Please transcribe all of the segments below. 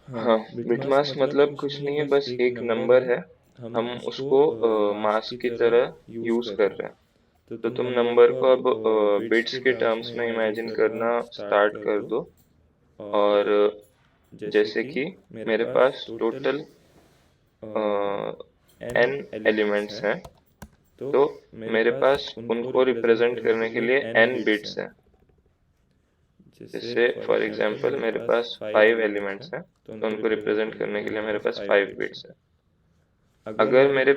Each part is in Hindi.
हाँ, बिट मास्क मतलब कुछ नहीं है, बस एक नंबर है। हम उसको मास्क की तरह यूज कर रहे हैं। तो तुम नंबर को अब बिट्स के टर्म्स में इमेजिन करना स्टार्ट कर दो। और जैसे कि मेरे पास टोटल एन एलिमेंट्स हैं, तो मेरे पास उनको रिप्रेजेंट करने के लिए एन बिट्स हैं। जैसे फॉर एग्जांपल मेरे पास 5 एलिमेंट्स हैं, तो उनको रिप्रेजेंट करने के लिए मेरे पास 5 बिट्स हैं। अगर मेरे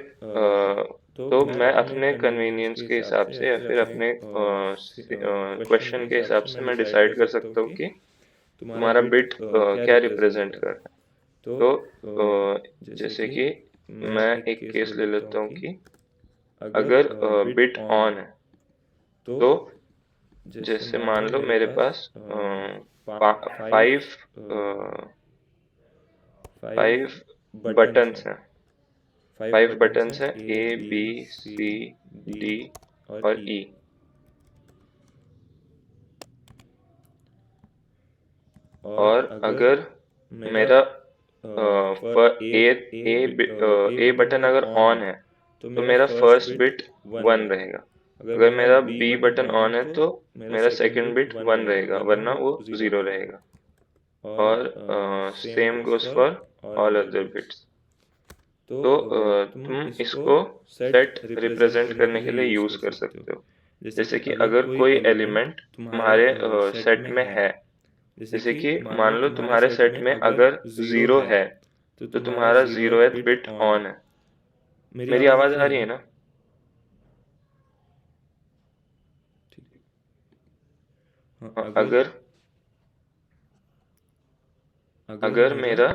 तो मैं अपने कन्वीनियंस के हिसाब से या फिर अपने क्वेश्चन के हिसाब से मैं डिसाइड कर सकता हूँ कि तुम्हारा बिट क्या रिप्रेजेंट कर रहा है। तो जैसे कि मैं एक केस ले लेता हूँ कि अगर बिट ऑन है, तो जैसे मान लो मेरे पास 5 बटन्स हैं। 5 बटन्स हैं, A B C D और E। और अगर मेरा ए ए बटन अगर ऑन है, तो मेरा फर्स्ट बिट 1 रहेगा। अगर मेरा बी बटन ऑन है, तो मेरा सेकंड बिट 1 रहेगा, वरना वो 0 रहेगा। और same goes for all other bits. तो तुम इसको सेट रिप्रेजेंट करने के लिए यूज कर सकते हो। जैसे कि अगर कोई एलिमेंट तुम्हारे सेट में है, जैसे कि मान लो तुम्हारे सेट में अगर 0 है, तो तुम्हारा 0th बिट ऑन है। मेरी आवाज आ रही है ना? हाँ, अगर अगर मेरा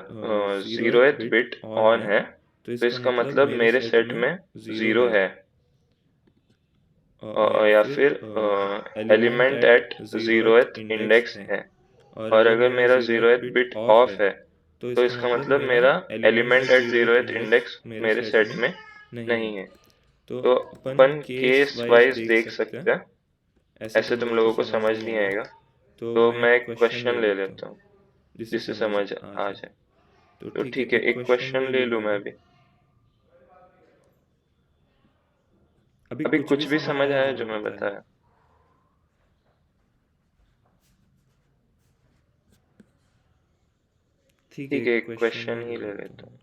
0th बिट ऑन है, तो इसका मतलब मेरे सेट में 0 है। या फिर एलिमेंट एट 0th इंडेक्स है। और अगर मेरा 0th बिट ऑफ है, तो इसका मतलब मेरा एलिमेंट एट 0th इंडेक्स मेरे सेट में नहीं है। तो अपन केस वाइज देख सकते हैं, ऐसे तुम लोगों को समझ नहीं आएगा। तो मैं एक क्वेश्चन ले लेता हूँ जिससे समझ आ जाए। तो ठीक है, एक क्वेश्चन ले लूँ मैं भी। अभी कुछ भी समझ आया जो मैं बताया? ठीक है, एक क्वेश्चन ही ले लेता हूँ।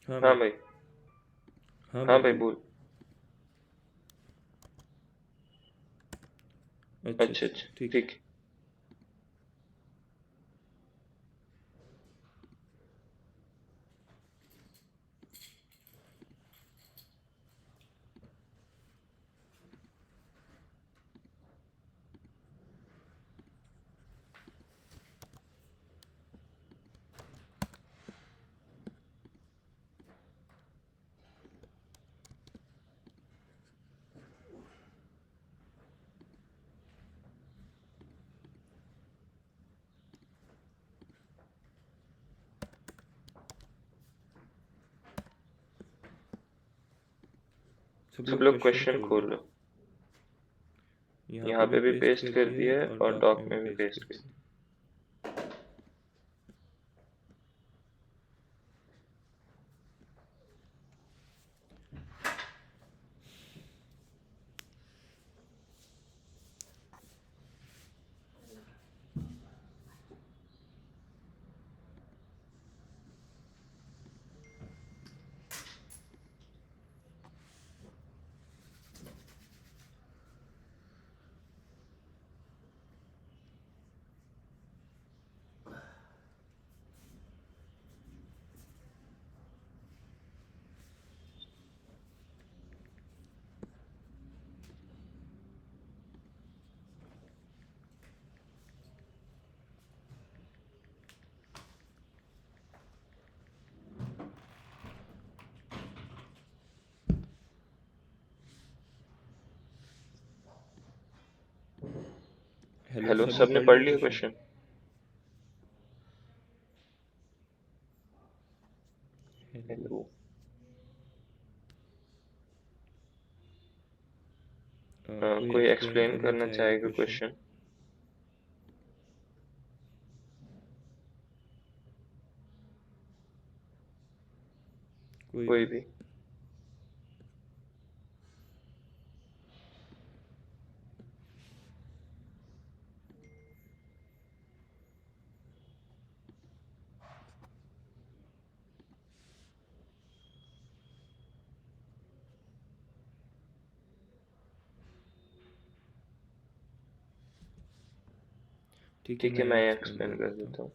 हाँ भाई। हाँ भाई, बोल। अच्छा अच्छा, ठीक। सब लोग क्वेश्चन खोल लो। यहाँ पे भी पेस्ट कर दिया है और डॉक में भी पेस्ट कर दिया। हेलो, सबने पढ़ लिया क्वेश्चन? हेलो। कोई एक्सप्लेन करना चाहेगा क्वेश्चन? कोई भी? ठीक है, मैं एक्सप्लेन कर देता हूँ।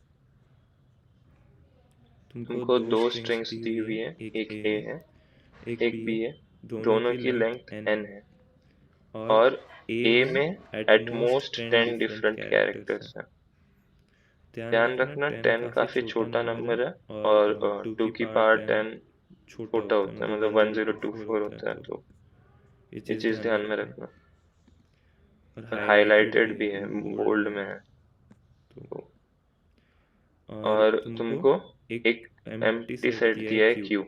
तुमको दो स्ट्रिंग्स दी हुई है, एक ए है, एक बी है, दोनों की लेंथ n है और ए में एट मोस्ट 10 डिफरेंट कैरेक्टर्स हैं। ध्यान रखना 10 काफी छोटा नंबर है और 2 की पावर 10 छोटा होता है, मतलब 1024 होता है, तो ये चीज ध्यान में रखना। और हाईलाइटेड भी है, बोल्ड में है। तो और तुमको एक एम्प्टी सेट दिया है क्यू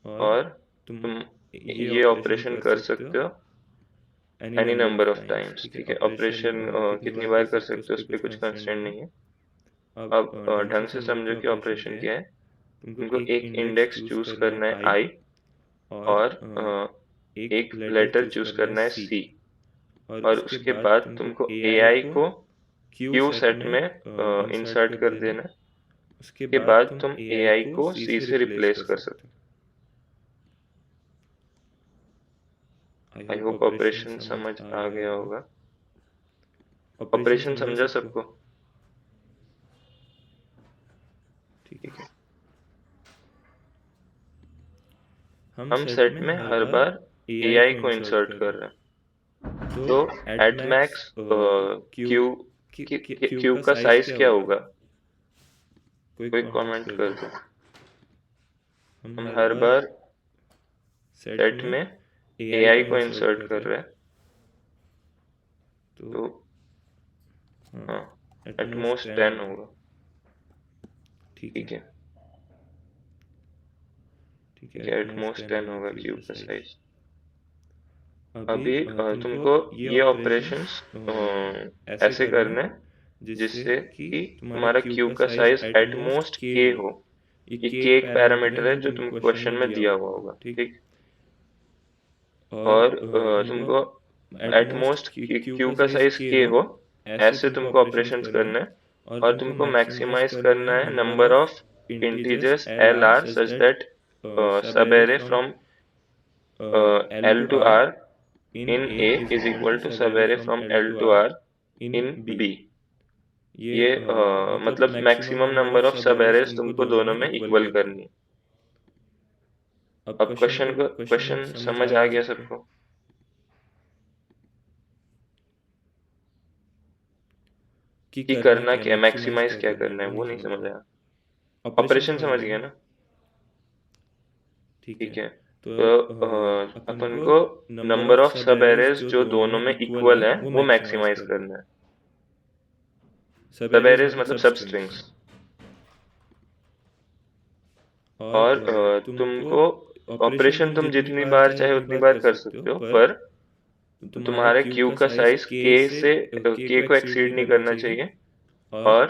और तुम ये ऑपरेशन कर सकते हो एनी नंबर ऑफ टाइम्स। ठीक है, ऑपरेशन कितनी बार कर सकते हो उस पर कुछ कंस्ट्रेंट नहीं है। अब ढंग से समझो कि ऑपरेशन क्या है। तुमको एक इंडेक्स चूज करना है आई और एक लेटर चूज करना है सी और उसके बाद तुमको ए आई को क्यू सेट में इंसर्ट कर देना है। उसके बाद तुम ए आई को सी से रिप्लेस कर सकते हो। आई होप ऑपरेशन समझ आ गया होगा। ऑपरेशन समझा सबको? ठीक है। हम सेट में हर बार ए आई को इंसर्ट कर रहे हैं, तो एट मैक्स क्यू क्यू का साइज क्या होगा? कोई कमेंट कर दो। हम हर बार सेट में ए आई को इंसर्ट कर रहे हैं, तो हाँ, एट मोस्ट 10 होगा। ठीक है, एट मोस्ट 10 होगा क्यू का साइज। अभी तुमको ये ऑपरेशंस ऐसे करने हैं जिससे कि तुम्हारा क्यूब का साइज एट मोस्ट के हो। ये के एक पैरामीटर है जो तुमको क्वेश्चन में दिया हुआ होगा, ठीक। और तुमको एट मोस्ट क्यू का साइज के हो, ऐसे तुमको ऑपरेशंस करना है और तुमको मैक्सिमाइज करना है number of integers L R such that subarray from L to R in A is equal to subarray from L to R in B। ये मतलब मैक्सिमम नंबर ऑफ सब एरेज तुमको दोनों में इक्वल करनी है। अब क्वेश्चन समझ आ गया सबको? कि करना क्या, मैक्सिमाइज क्या करना है वो नहीं समझ आया। ऑपरेशन समझ गया ना? ठीक है, तो अपन को नंबर ऑफ सब एरेज जो दोनों में इक्वल है वो मैक्सिमाइज करना है। सब एरेज मतलब सब स्ट्रिंग्स। और तुमको ऑपरेशन तुम जितनी बार चाहे उतनी बार कर सकते हो, पर तुम्हारे क्यू का साइज के को एक्सीड नहीं करना चाहिए और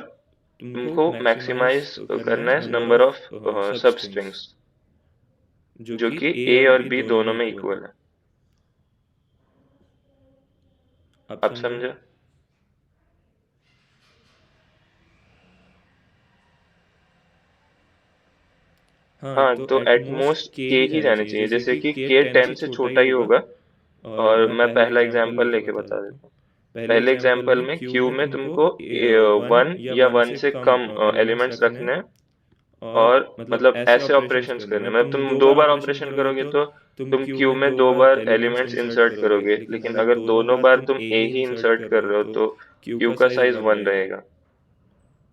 तुमको मैक्सिमाइज करना है नंबर ऑफ सब स्ट्रिंग्स जो कि ए और बी दोनों में इक्वल है। अब समझा? हाँ, तो एट मोस्ट के ही जाने चाहिए, जैसे कि के 10 से छोटा ही होगा। और मैं पहला एग्जांपल लेके बता देता हूँ। पहले एग्जांपल में क्यू में तुमको 1 या 1 से कम एलिमेंट्स रखने हैं और मतलब ऐसे ऑपरेशंस करने हैं। मतलब तुम दो बार ऑपरेशन करोगे तो तुम क्यू में दो बार एलिमेंट्स इंसर्ट करोगे, लेकिन अगर दोनों बार तुम ए ही इंसर्ट कर रहे हो तो क्यू का साइज 1 रहेगा।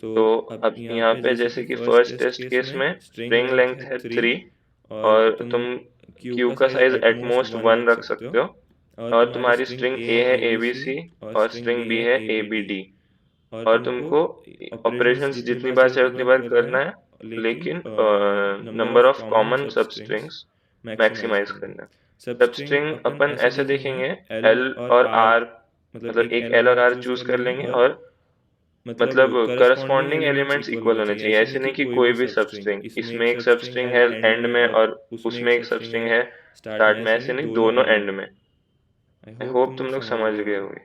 तो अब यहाँ पे जैसे कि फर्स्ट टेस्ट केस में स्ट्रिंग लेंथ है 3 और तुम क्यू का साइज एट मोस्ट 1 रख सकते हो और तुम्हारी स्ट्रिंग ए है ABC और स्ट्रिंग बी है ABD, और तुमको ऑपरेशंस जितनी बार चाहे उतनी बार करना है, लेकिन number of common sub strings maximise करना है। सब स्ट्रिंग अपन ऐसे देखेंगे, एल और आर, मतलब एक एल और आर चूज कर लेंगे, और मतलब करस्पॉन्डिंग एलिमेंट्स इक्वल होने चाहिए। ऐसे नहीं कि कोई भी सब स्ट्रिंग, इसमें एक सब स्ट्रिंग है एंड में और उसमें एक सब स्ट्रिंग है स्टार्ट में, ऐसे नहीं, दोनों एंड में। आई होप तुम लोग समझ गए होंगे।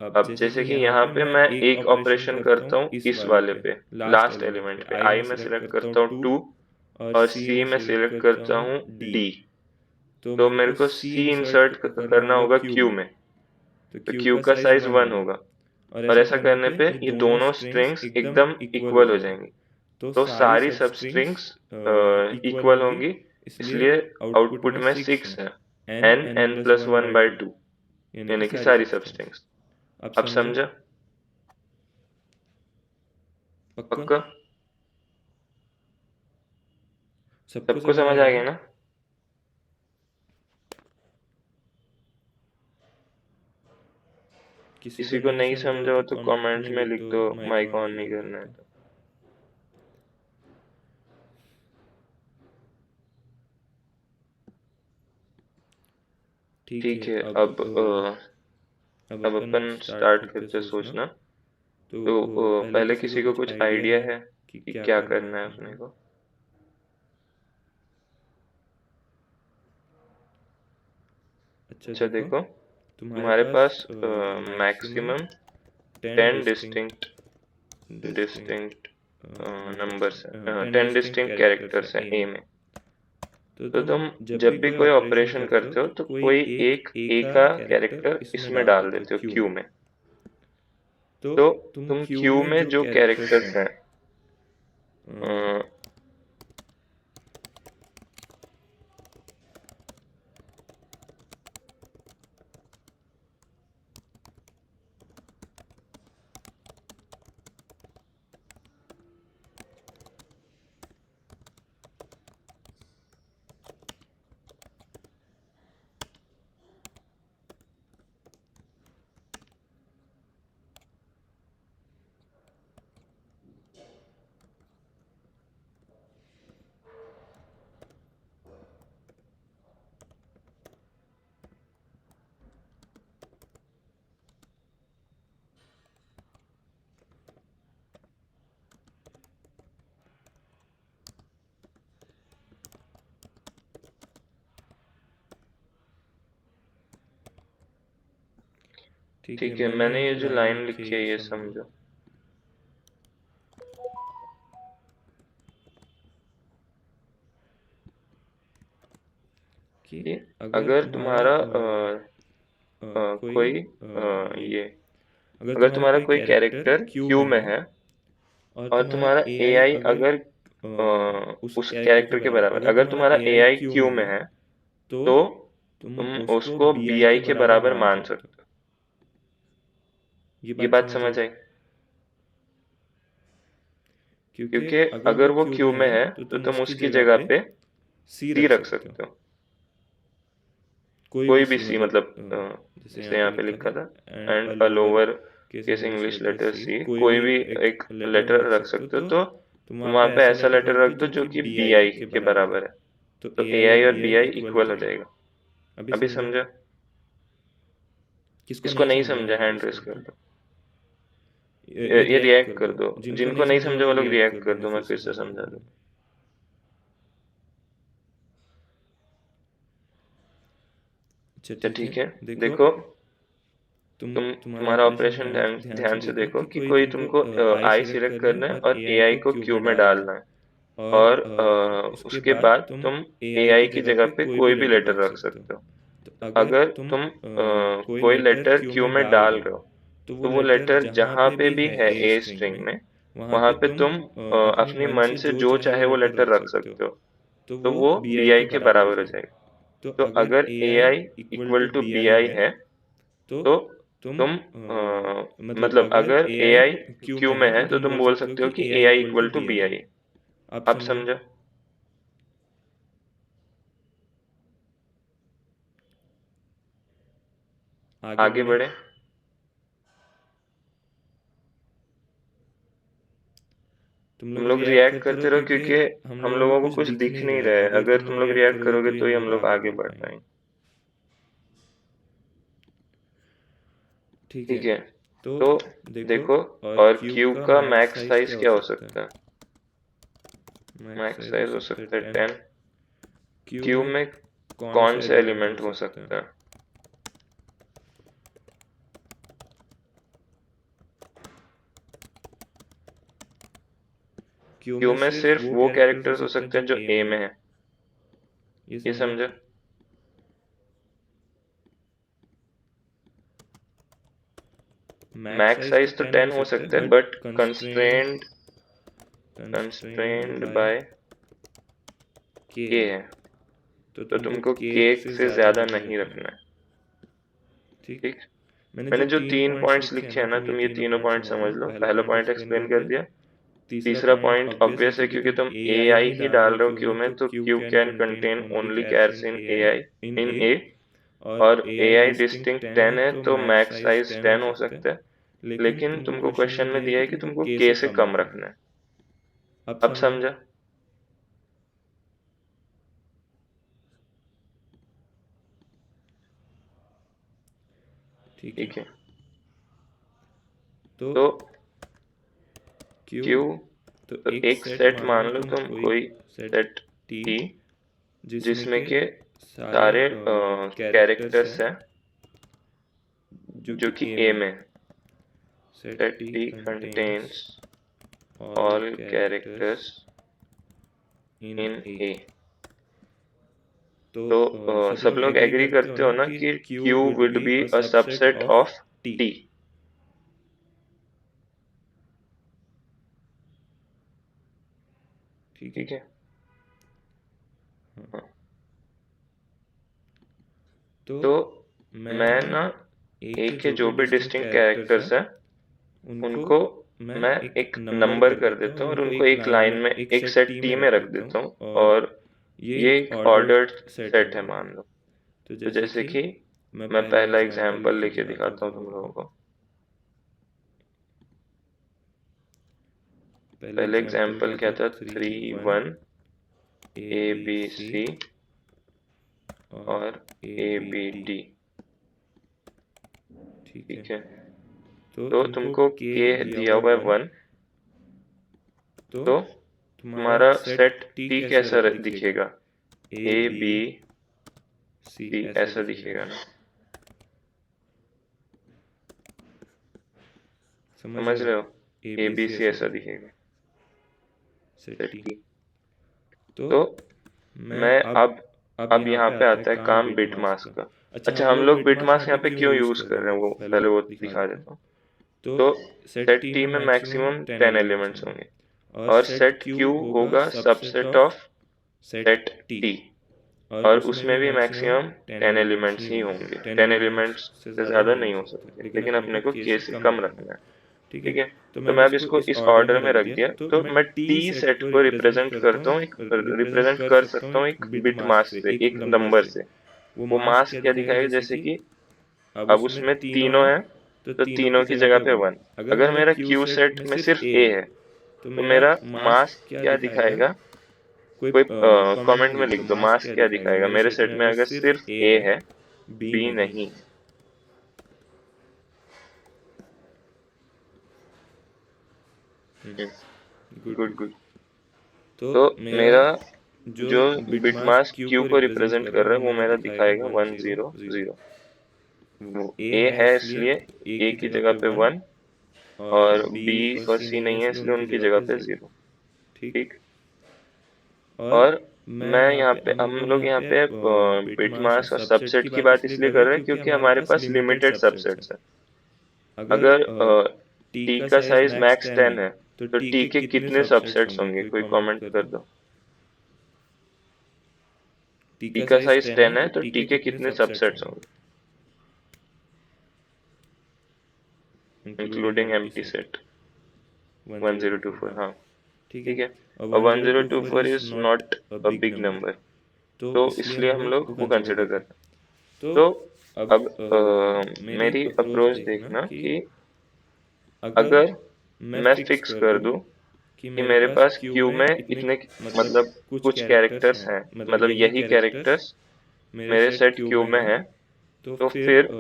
अब जैसे कि यहाँ पे मैं एक ऑपरेशन करता हूँ इस वाले पे, लास्ट एलिमेंट पे, आई में सिलेक्ट करता हूँ 2 और सी में सिलेक्ट करता हूँ डी, तो मेरे को सी इंसर्ट करना होगा क्यू में, तो क्यू का साइज 1 होगा, और ऐसा करने पे ये दोनों स्ट्रिंग्स एकदम इक्वल हो जाएंगी। तो सारी सब स्ट्रिंग्स इक्वल होंगी, इसलिए आउटपुट में 6 है, n+1/2, यानी कि सारी सब स्ट्रिंग्स। अब समझा? पक्का? सबको समझ आ गया ना? किसी को नहीं समझा हो तो कमेंट में लिख दो, माइक ऑन नहीं करना है तो। ठीक है, अब अपन स्टार्ट करते सोचना। तो पहले किसी को कुछ आइडिया है कि क्या करना है अपने को? अच्छा देखो, तुम्हारे पास मैक्सिमम 10 डिस्टिंक्ट डिस्टिंक्ट नंबर्स है, 10 डिस्टिंक्ट कैरेक्टर्स है ए में। तो तुम जब भी कोई ऑपरेशन करते हो तो कोई एक ए का कैरेक्टर इसमें डाल देते हो क्यू में। तो तुम क्यू में जो कैरेक्टर्स हैं, ठीक है, मैंने ये जो लाइन लिखी है ये समझो। कि अगर तुम्हारा कोई ये अगर तुम्हारा कोई कैरेक्टर क्यू में है और तुम्हारा एआई अगर उस कैरेक्टर के बराबर, अगर तुम्हारा एआई क्यू में है तो तुम उसको बीआई के बराबर मान सकते हो। ये बात समझ आई? क्योंकि अगर वो क्यू में है तो तुम उसकी जगह पे सी रख सकते हो, कोई भी सी, मतलब जैसे यहाँ पे लिखा था, and a lower case English letter C, कोई भी एक लेटर रख सकते हो। तो तुम वहाँ पे ऐसा लेटर रख दो जो कि बी आई के बराबर है, तो ए आई और बी आई इक्वल हो जाएगा। अभी समझा? किसको नहीं समझा हैंड रेस कर दो, ये रिएक्ट कर दो, जिनको नहीं समझा वो लोग रिएक्ट कर दो, मैं फिर से समझा दूँ। अच्छा ठीक है, देखो तुम्हारा ऑपरेशन ध्यान से देखो कि कोई तुमको आई सिलेक्ट करना है और ए आई को क्यू में डालना है, और उसके बाद तुम ए आई की जगह पे कोई भी लेटर रख सकते हो। तो अगर तुम कोई लेटर क्यू में डाल रहे हो तो वो लेटर जहाँ पे भी है ए स्ट्रिंग में, वहाँ पे तुम अपनी मन से जो चाहे वो लेटर रख सकते हो, तो वो बी आई के बराबर हो जाएगा। तो अगर ए I equal to B I है तो तुम मतलब अगर ए आई क्यू में है तो तुम बोल सकते हो कि ए I equal to B I. आप समझो? आगे बढ़े। तुम लोग रिएक्ट करते रहो क्योंकि हम लोगों को कुछ दिख नहीं रहा है। अगर तुम लोग रिएक्ट करोगे तो ही हम लोग आगे बढ़ पाएंगे। ठीक है, तो देखो, और क्यूब का मैक्स साइज क्या हो सकता है? मैक्स साइज हो सकता है 10। क्यूब में कौन सा एलिमेंट हो सकता है? क्यूब में सिर्फ वो कैरेक्टर्स हो सकते हैं जो ए में है। ये समझो। मैक्स साइज तो 10 हो सकता है, बट कंस्ट्रेंड बाय के है, तो तुमको के से ज्यादा नहीं रखना है। ठीक, मैंने जो 3 पॉइंट्स लिखे हैं ना, तुम ये तीनों पॉइंट समझ लो। पहला पॉइंट एक्सप्लेन कर दिया। तीसरा पॉइंट ऑब्वियस है, क्योंकि तुम ए आई ही डाल रहे हो क्यू में, तो Q can contain only chars in A I, in A, और ए आई डिस्टिंक्ट 10 है, तो मैक्स साइज 10 हो सकता है। लेकिन तुमको क्वेश्चन में दिया है कि तुमको के से कम रखना है। अब समझा? ठीक है, तो क्यू, तो एक सेट मान लो तुम, कोई सेट टी, जिसमें के सारे कैरेक्टर्स हैं जो कि ए में। Set T contains all characters in A. तो सब लोग एग्री करते हो ना कि Q would be a subset of T. ठीक है, हाँ। तो मैं ना ए के जो भी डिस्टिंक्ट कैरेक्टर्स हैं उनको मैं एक नंबर कर देता हूँ, और उनको एक लाइन में एक सेट टी में रख देता हूँ, और ये एक ऑर्डर्ड सेट है मान लो। तो जैसे कि मैं पहला एग्जांपल लेके दिखाता हूँ तुम लोगों को। पहले एग्जांपल क्या था? 3 1 ए बी सी और ए बी डी। ठीक है, तो तुमको के दिया हुआ है 1, तो तुम्हारा सेट टी कैसा दिखेगा? ए बी सी ऐसा दिखेगा ना? समझ रहे हो? ए बी सी ऐसा दिखेगा सेट टी। तो मैं अब यहाँ पे आता है काम बिट मास्क का। अच्छा, हम लोग बिट मास्क यहाँ पे क्यों यूज कर रहे हैं वो पहले वो दिखा देता हूँ। तो सेट टी में मैक्सिमम 10 एलिमेंट्स होंगे, और सेट क्यू होगा सबसेट ऑफ सेट टी, और उसमें भी मैक्सिमम 10 एलिमेंट्स ही होंगे। 10 एलिमेंट्स से ज्यादा नहीं हो सकते, लेकिन अपने को के से कम रखना है। ठीक है, तो मैं अब इसको इस ऑर्डर में रख दिया। तो मैं टी सेट को रिप्रेजेंट करता हूँ, रिप्रेजेंट कर सकता हूँ एक बिट मास्क से, एक नंबर से। वो मास्क क्या दिखाएगा? जैसे कि अब उसमें तीनों है, तो तीनों की जगह पे 1। अगर मेरा क्यू सेट में सिर्फ ए है, तो मेरा मास्क क्या दिखाएगा? कोई कमेंट में लिख दो, मास्क क्या दिखाएगा मेरे सेट में अगर सिर्फ ए है, बी नहीं। Good good. तो मेरा जो बिट मास्क क्यू को रिप्रेजेंट कर रहा है वो मेरा दिखाएगा 1 0 0। वो ए है इसलिए ए की जगह पे 1, और बी और सी नहीं है इसलिए उनकी जगह पे 0। ठीक, और मैं यहाँ पे, हम लोग यहाँ पे बिट मास्क और सबसेट की बात इसलिए कर रहे हैं क्योंकि हमारे पास लिमिटेड सबसेट्स है। अगर टी का साइज मैक्स 10 है, तो टी के कितने सबसेट्स होंगे? कोई कमेंट कर दो। टी का साइज 10 है, तो टी के कितने सबसेट्स होंगे इंक्लूडिंग एम्प्टी सेट? 1024। हाँ, ठीक है। और 1024 is not a big number, तो इसलिए हम लोग वो कंसिडर करते हैं। तो अब मेरी अप्रोच देखना कि अगर मैं फिक्स कर दूं कि मेरे पास क्यू में इतने मतलब कुछ कैरेक्टर्स हैं, मतलब यही कैरेक्टर्स मेरे सेट क्यू में है, तो फिर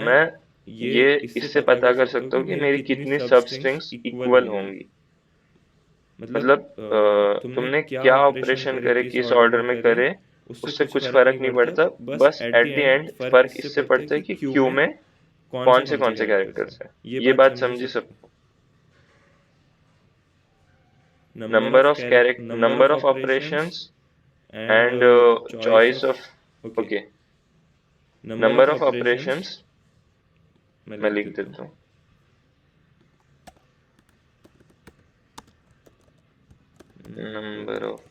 मैं ये इससे पता कर सकता हूँ कि मेरी कितनी सब स्ट्रिंग्स इक्वल होंगी। मतलब तुमने क्या ऑपरेशन करे, किस ऑर्डर में करे, उससे कुछ फर्क नहीं पड़ता। बस एट द एंड फर्क इससे पड़ता है कि क्यू में कौन से कैरेक्टर्स हैं। ये बात समझी सबको? Number of operations and choice of, okay, number of operations मैं लिख देता हूँ। Number of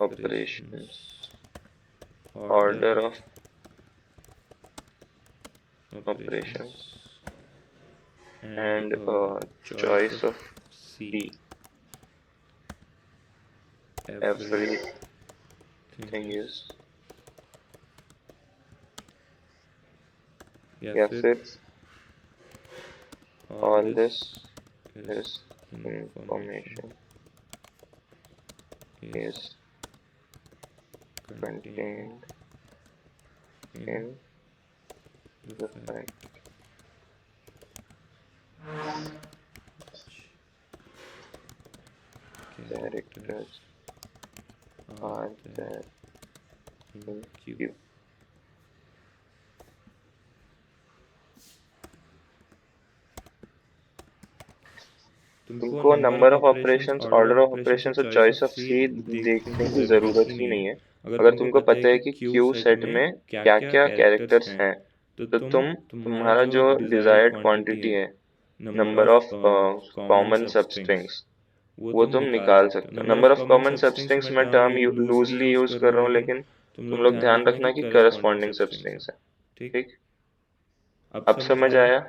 operations, order of operations and choice of C, everything is, या फिर all this is information is contained in the fact characters are there in queue। तुमको number of operations, order of operations और चॉइस ऑफ सी देखने की जरूरत ही नहीं है। अगर तुमको पता है कि क्यू सेट में क्या क्या कैरेक्टर्स हैं, तो तुम्हारा जो डिजायर्ड क्वांटिटी है, नंबर ऑफ कॉमन सबस्ट्रिंग्स, वो तुम निकाल सकते हो। नंबर ऑफ कॉमन सबस्ट्रिंग्स मैं टर्म लूजली यूज कर रहा हूँ, लेकिन तुम लोग ध्यान रखना कि करस्पॉन्डिंग सबस्ट्रिंग्स है। ठीक, अब समझ आया?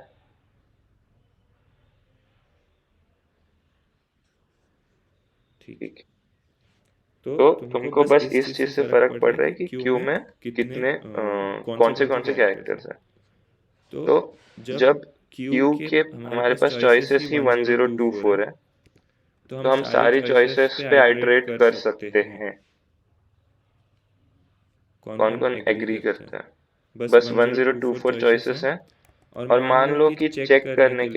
ठीक, तो तुमको बस इस चीज से फर्क पड़ रहा है कि क्यू में कितने कौन से कैरेक्टर्स हैं। तो जब क्यू के हमारे पास चॉइसेस ही 1024 है, तो हम सारी चॉइसेस पे आइटरेट कर सकते हैं। कौन कौन एग्री करता है? बस 1024 चॉइसेस हैं, और मान लो कि चेक करने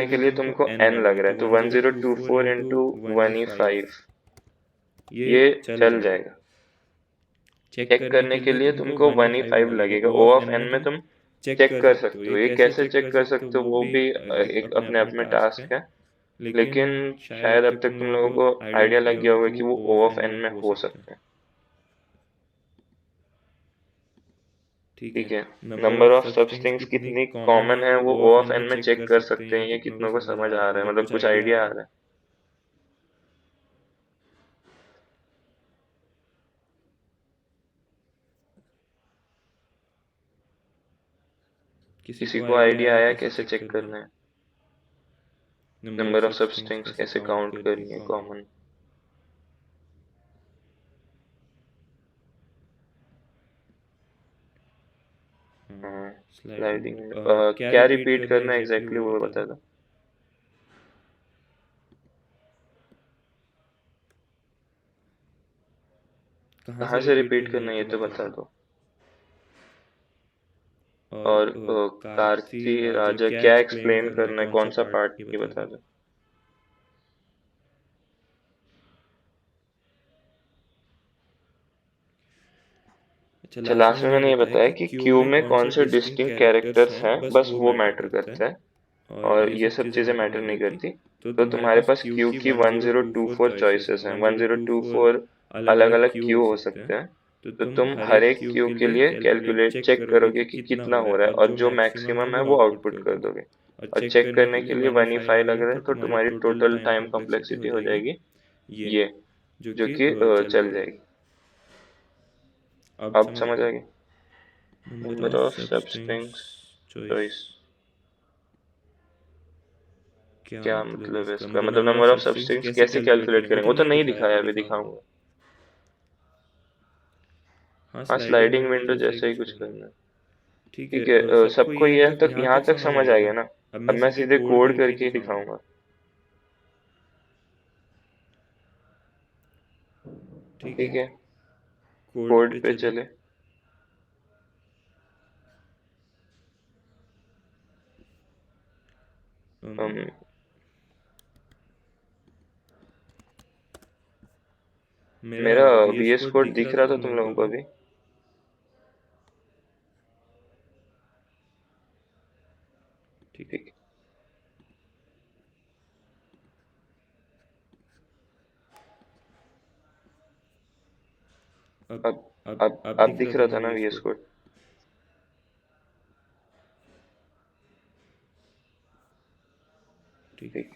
के लिए तुमको n लग रहा है, तो 1024 इंटू 1E5 ये चल जाएगा। चेक करने के लिए तुमको 1E5 लगेगा। O ऑफ n में तुम चेक कर सकते हो। ये कैसे चेक कर सकते हो वो भी एक अपने आप में टास्क है, लेकिन शायद अब तक तुम लोगों को आइडिया लग गया होगा कि वो O ऑफ n में हो सकते हैं। ठीक है, नंबर ऑफ सबस्ट्रिंग्स कितनी कॉमन है वो O ऑफ n में चेक कर सकते हैं। ये कितनों को समझ आ रहा है? मतलब कुछ आइडिया आ रहा है? किसी को आइडिया आया कैसे चेक करना है? नंबर ऑफ सबस्ट्रिंग्स कैसे काउंट करनी है कॉमन? हाँ, स्लाइडिंग क्या रिपीट करना है एग्जैक्टली वो बता दो। कहाँ से रिपीट करना है ये तो बता दो। और कार्ती राजा क्या एक्सप्लेन करना है, कौन सा पार्ट ये बता दो। अच्छा, लास्ट में मैंने ये बताया कि क्यू में कौन से डिस्टिंक्ट कैरेक्टर्स हैं, बस वो मैटर करता है, और ये सब चीजें मैटर नहीं करती। तो तुम्हारे पास क्यू की 1024 चॉइसेस हैं, 1024 अलग अलग क्यू हो सकते हैं। तो तुम हर एक क्यू के लिए कैलकुलेट चेक करोगे कि कितना हो रहा है, और जो मैक्सिमम है वो आउटपुट कर दोगे। और चेक करने के लिए 1E5 लग रहा है, तो तुम्हारी टोटल टाइम कॉम्प्लेक्सिटी हो जाएगी ये, जो कि चल जाएगी। अब समझ आ गया? नंबर ऑफ सबस्ट्रिंग्स चॉइस क्या मतलब है इसका? मतलब नंबर ऑफ सबस्ट्रिंग्स कैसे कैलकुलेट करेंगे वो तो नहीं दिखाया, अभी दिखाऊंगा। हाँ, स्लाइडिंग विंडो जैसा ही कुछ करना है। ठीक है, सबको ये तक यहाँ तक समझ आ गया ना। अब मैं सीधे कोड करके ही दिखाऊंगा। ठीक है, कोड पे चले। हम मेरा VS कोड दिख रहा था तुम लोगों को अभी? ठीक। अब दिख रहा था ना VS कोड? ठीक।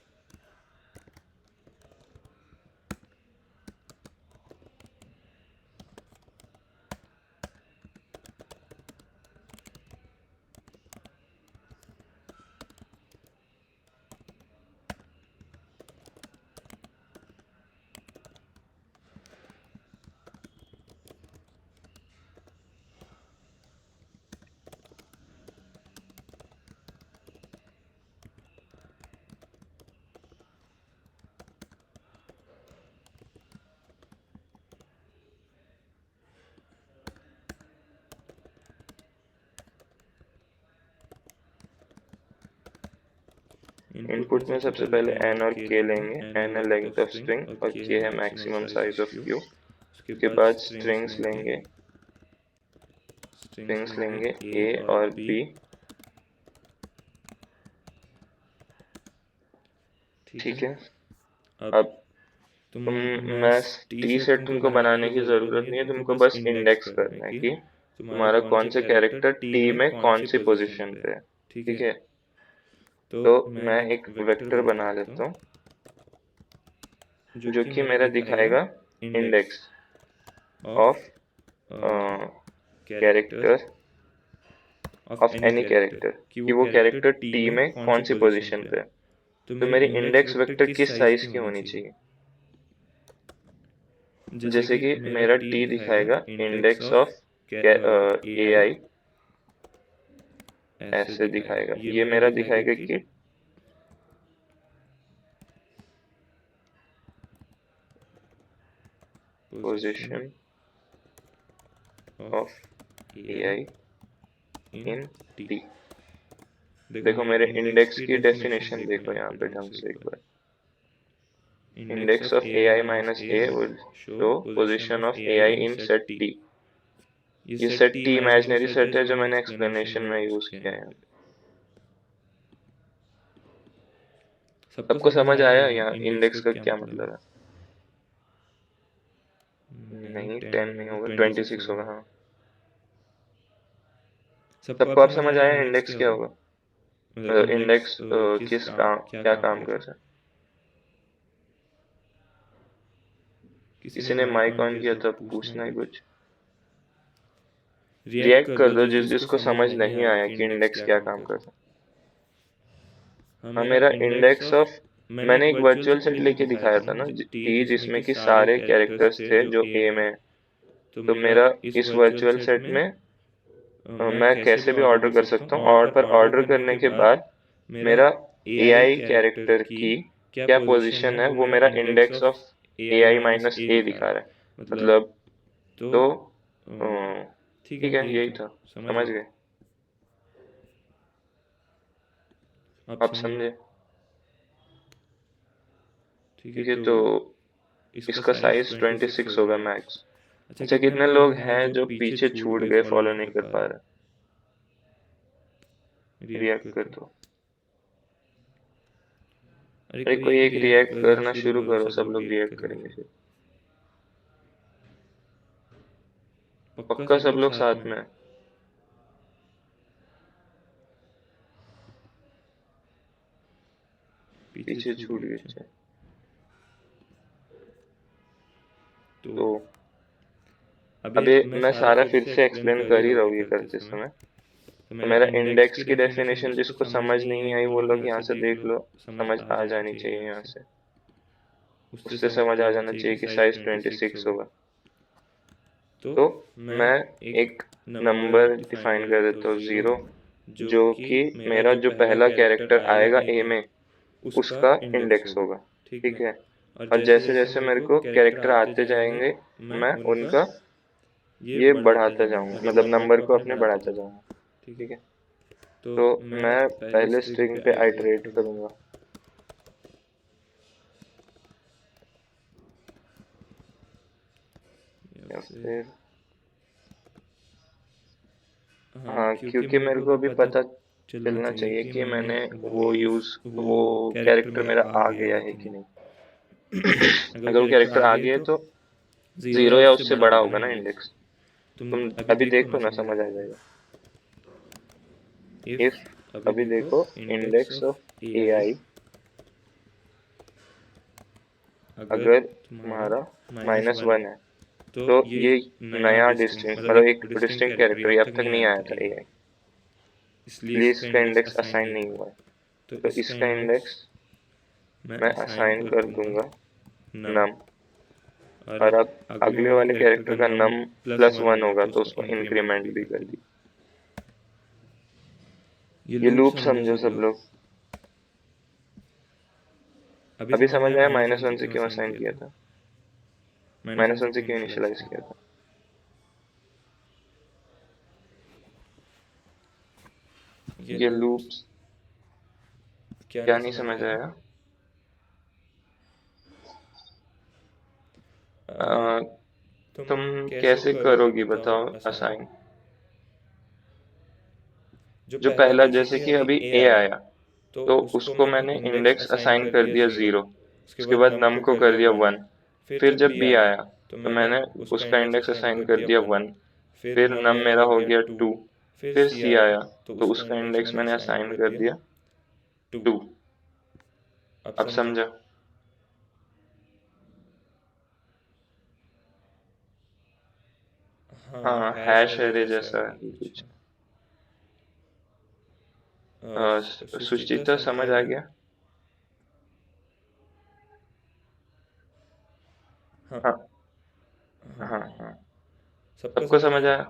इनपुट में सबसे पहले n और k लेंगे। n है लेंथ ऑफ स्ट्रिंग और k है मैक्सिमम साइज ऑफ क्यू। उसके बाद स्ट्रिंग्स लेंगे a और b। ठीक है, अब मैं t सेट तुमको बनाने की जरूरत नहीं है, तुमको बस इंडेक्स करना है कि तुम्हारा कौन से कैरेक्टर t में कौन सी पोजीशन पे है। ठीक है, तो मैं एक वेक्टर बना लेता हूँ जो कि मेरा दिखाएगा index of character of any character, कि वो कैरेक्टर t में कौन सी पोजीशन पे है। तो मेरी इंडेक्स वेक्टर किस साइज की होनी चाहिए? जैसे कि मेरा t दिखाएगा इंडेक्स ऑफ ai, ऐसे दिखाएगा। ये मेरा दिखाएगा कि position of ai in t। देखो मेरे इंडेक्स की डेफिनेशन देखो यहाँ पे ढंग से एक बार। Index of ai minus a would show position of ai in set t। ये सेट t इमेजिनरी सेट है जो मैंने एक्सप्लेनेशन में यूज किया है। सबको समझ आया यहाँ इंडेक्स का क्या मतलब है? नहीं, 10 नहीं होगा, 26 होगा। हाँ, सबको आप समझ आया इंडेक्स क्या होगा? इंडेक्स किस काम क्या काम कर रहा है? किसी ने माइक ऑन किया तो पूछना ही कुछ। रिएक्ट कर दो जिसको समझ नहीं आया कि इंडेक्स क्या काम कर रहा है। हाँ, मेरा इंडेक्स ऑफ, मैंने एक वर्चुअल सेट लेके दिखाया था ना टी, जिसमें कि सारे कैरेक्टर्स थे जो ए में है। तो मेरा इस वर्चुअल सेट में मैं कैसे भी ऑर्डर कर सकता हूँ, और पर ऑर्डर करने के बाद मेरा AI कैरेक्टर की क्या पोजीशन है वो मेरा इंडेक्स ऑफ AI माइनस ए दिखा रहा है। मतलब तो ठीक है, यही था, समझ गए? आप समझे? ठीक है, तो इसका साइज 26 होगा मैक्स। अच्छा, कितने लोग हैं जो पीछे छूट गए, फॉलो नहीं कर पा रहे? रिएक्ट कर दो। अरे कोई एक रिएक्ट करना शुरू करो, सब लोग रिएक्ट करेंगे फिर। पक्का सब लोग साथ में? पीछे छूट गए? अच्छा, तो अबे मैं सारा फिर से एक्सप्लेन कर ही रहा हूँ ये करते समय। तो मेरा इंडेक्स की डेफिनेशन जिसको समझ नहीं आई वो लोग यहाँ से देख लो, समझ आ जानी चाहिए यहाँ से। उससे समझ आ जाना चाहिए कि साइज 26 होगा। तो मैं एक नंबर डिफाइन कर देता हूँ 0, जो कि मेरा जो पहला कैरेक्टर आएगा ए में उसका इंडेक्स होगा। ठीक है, और जैसे जैसे मेरे को कैरेक्टर आते जाएंगे मैं उनका ये बढ़ाता जाऊंगा, मतलब नंबर को अपने बढ़ाता जाऊंगा। ठीक है, तो मैं पहले स्ट्रिंग पे आइटरेट करूंगा। या फिर हाँ, क्योंकि मेरे को अभी पता चलना चाहिए कि मैंने वो कैरेक्टर मेरा आ गया है कि नहीं। अगर वो कैरेक्टर आ गया है तो 0 या उससे बड़ा होगा ना इंडेक्स। तुम अभी देखो ना, समझ आ जाएगा। इफ अभी देखो इंडेक्स ऑफ ए आई अगर तुम्हारा -1 है तो ये नया डिस्टिंक्ट, मतलब एक डिस्टिंक्ट कैरेक्टर ये अब तक नहीं आया था ए आई, इसलिए इसका इंडेक्स असाइन नहीं हुआ है। तो इसका इंडेक्स मैं असाइन कर दूंगा नम, और अब अगले वाले कैरेक्टर का नम +1 होगा तो उसको इंक्रीमेंट भी कर दी। ये लूप समझो सब लोग। अभी समझ आया -1 से क्यों असाइन किया था, -1 से क्यों इनिशियलाइज किया था। ये लूप्स क्या नहीं समझ आया। तुम कैसे करोगी बताओ असाइन। जो पहला, जैसे कि अभी ए आया तो उसको मैंने इंडेक्स असाइन कर दिया 0, उसके बाद नम को कर दिया 1, फिर जब बी आया तो मैंने उसका इंडेक्स असाइन कर दिया 1, फिर नम मेरा हो गया 2, फिर सी आया तो उसका इंडेक्स मैंने असाइन कर दिया 2। अब समझा। हाँ, हैश एरे जैसा है कुछ। सुचिता समझ आ गया। हाँ हाँ हाँ, सबको समझ आया।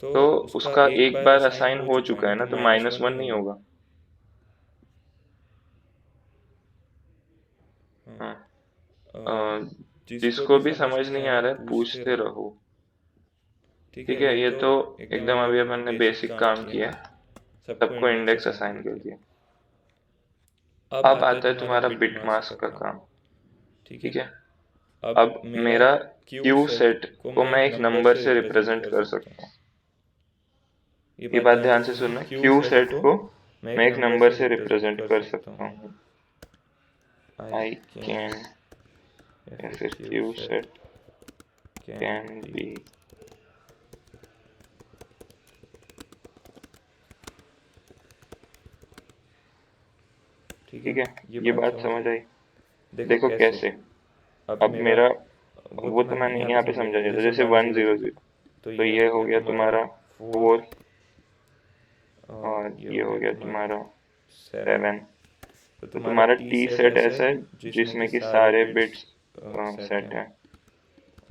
तो उसका एक बार असाइन हो चुका है ना, तो -1 नहीं होगा। हाँ, जिसको भी समझ नहीं आ रहा है पूछते रहो। ठीक है, ये तो एकदम अभी अपन ने बेसिक काम किया है, सबको इंडेक्स असाइन कर दिया। अब आता है तुम्हारा बिट मास्क का काम। ठीक है, अब मेरा क्यू सेट को मैं एक नंबर से रिप्रेजेंट कर सकता हूँ। ये बात ध्यान से सुनना, क्यू सेट को मैं एक नंबर से रिप्रेजेंट कर सकता हूँ। आई कैन, या फिर क्यू सेट कैन बी। ठीक है, ये बात समझ आई। देखो कैसे। अब मेरा वो तो मैंने यहाँ पे समझा दिया था, जैसे 100, तो ये हो गया तुम्हारा 4, और ये हो गया तुम्हारा 7। तो तुम्हारा टी सेट ऐसा है जिसमें कि सारे बिट्स सेट हैं,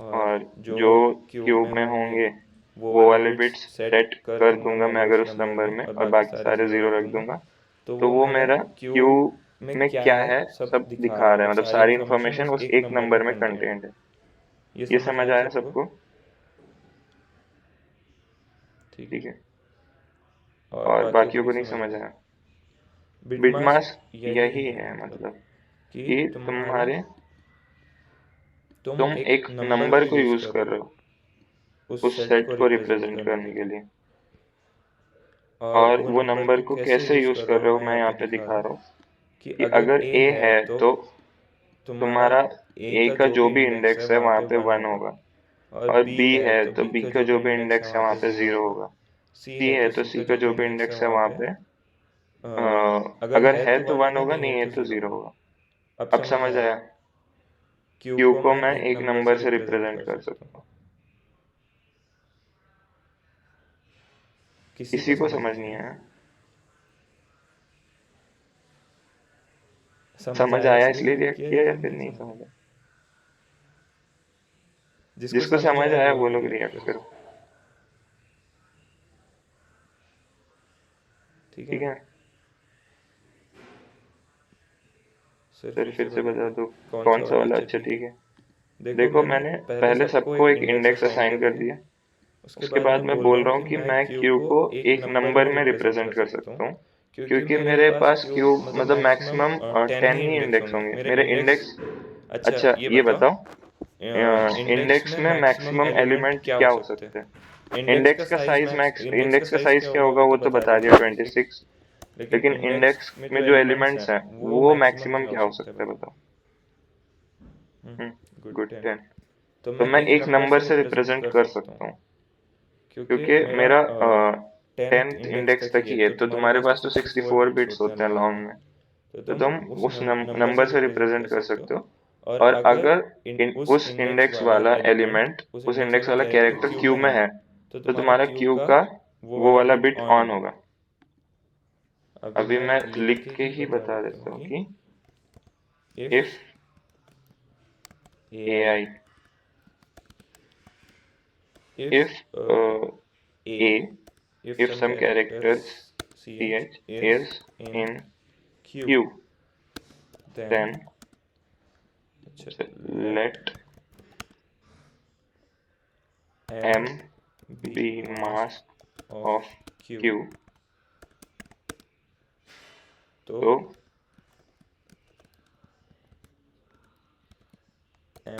और जो क्यूब में होंगे वो वाले बिट्स सेट कर दूंगा मैं अगर उस नंबर में, और बाकी सारे 0 रख दूंगा। तो वो मेरा क्यू में क्या है सब दिखा रहा है, मतलब सारी इंफॉर्मेशन उस एक नंबर में कंटेंट है। ये समझ आया सबको। ठीक है, और बाकियों को नहीं समझ आया। बिट मास्क यही है, मतलब कि तुम एक नंबर को यूज कर रहे हो उस सेट को रिप्रेजेंट करने के लिए, और वो नंबर को कैसे यूज कर रहे हो मैं यहाँ पे दिखा रहा हूँ कि अगर ए है तो तुम्हारा ए का जो भी इंडेक्स है वहाँ पे 1 होगा, और बी है तो बी का जो भी इंडेक्स है वहाँ पे 0 होगा, सी है तो सी का जो भी इंडेक्स है वहाँ पे अगर है तो 1 होगा, नहीं है तो 0 होगा। अब समझ आया। क्यू को मैं एक नंबर से रिप्रेजेंट कर सकता हूँ। किसी को समझ नहीं आया। समझ आया इसलिए रिएक्ट किया या फिर नहीं समझ आया? जिसको समझ आया वो लोग रिएक्ट करो। ठीक है, सर फिर से बता दो कौन सा वाला? अच्छा ठीक है। देखो मैंने पहले सबको एक इंडेक्स असाइन कर दिया, उसके बाद मैं बोल रहा हूँ कि मैं क्यू को एक नंबर में रिप्रेजेंट कर सकता हूँ, क्योंकि मेरे पास क्यू मतलब मैक्सिमम 10 ही इंडेक्स होंगे मेरे इंडेक्स। अच्छा ये बताओ, इंडेक्स में मैक्सिमम एलिमेंट क्या हो सकते हैं? इंडेक्स का साइज क्या होगा वो तो बता दिया 26, लेकिन इंडेक्स में जो एलिमेंट्स हैं वो मैक्सिमम क्या हो सकता है बताओ? गुड 10। तो मैं एक नंबर से रिप्रेजेंट कर सकता हूँ, क्योंकि मेरा 10th इंडेक्स तक ही है, तो तुम्हारे पास तो 64 बिट्स होते हैं लॉन्ग में, तो तुम उस नंबर से रिप्रेजेंट कर सकते हो। और अगर उस इंडेक्स वाला एलिमेंट, उस इंडेक्स वाला कैरेक्टर क्यू में है, तो तुम्हारा क्यू का वो वाला बिट ऑन होगा। अभी मैं लिख के ही बता देता हूँ कि if ai, if a, if some characters ch is in q, then let m be mask of q, तो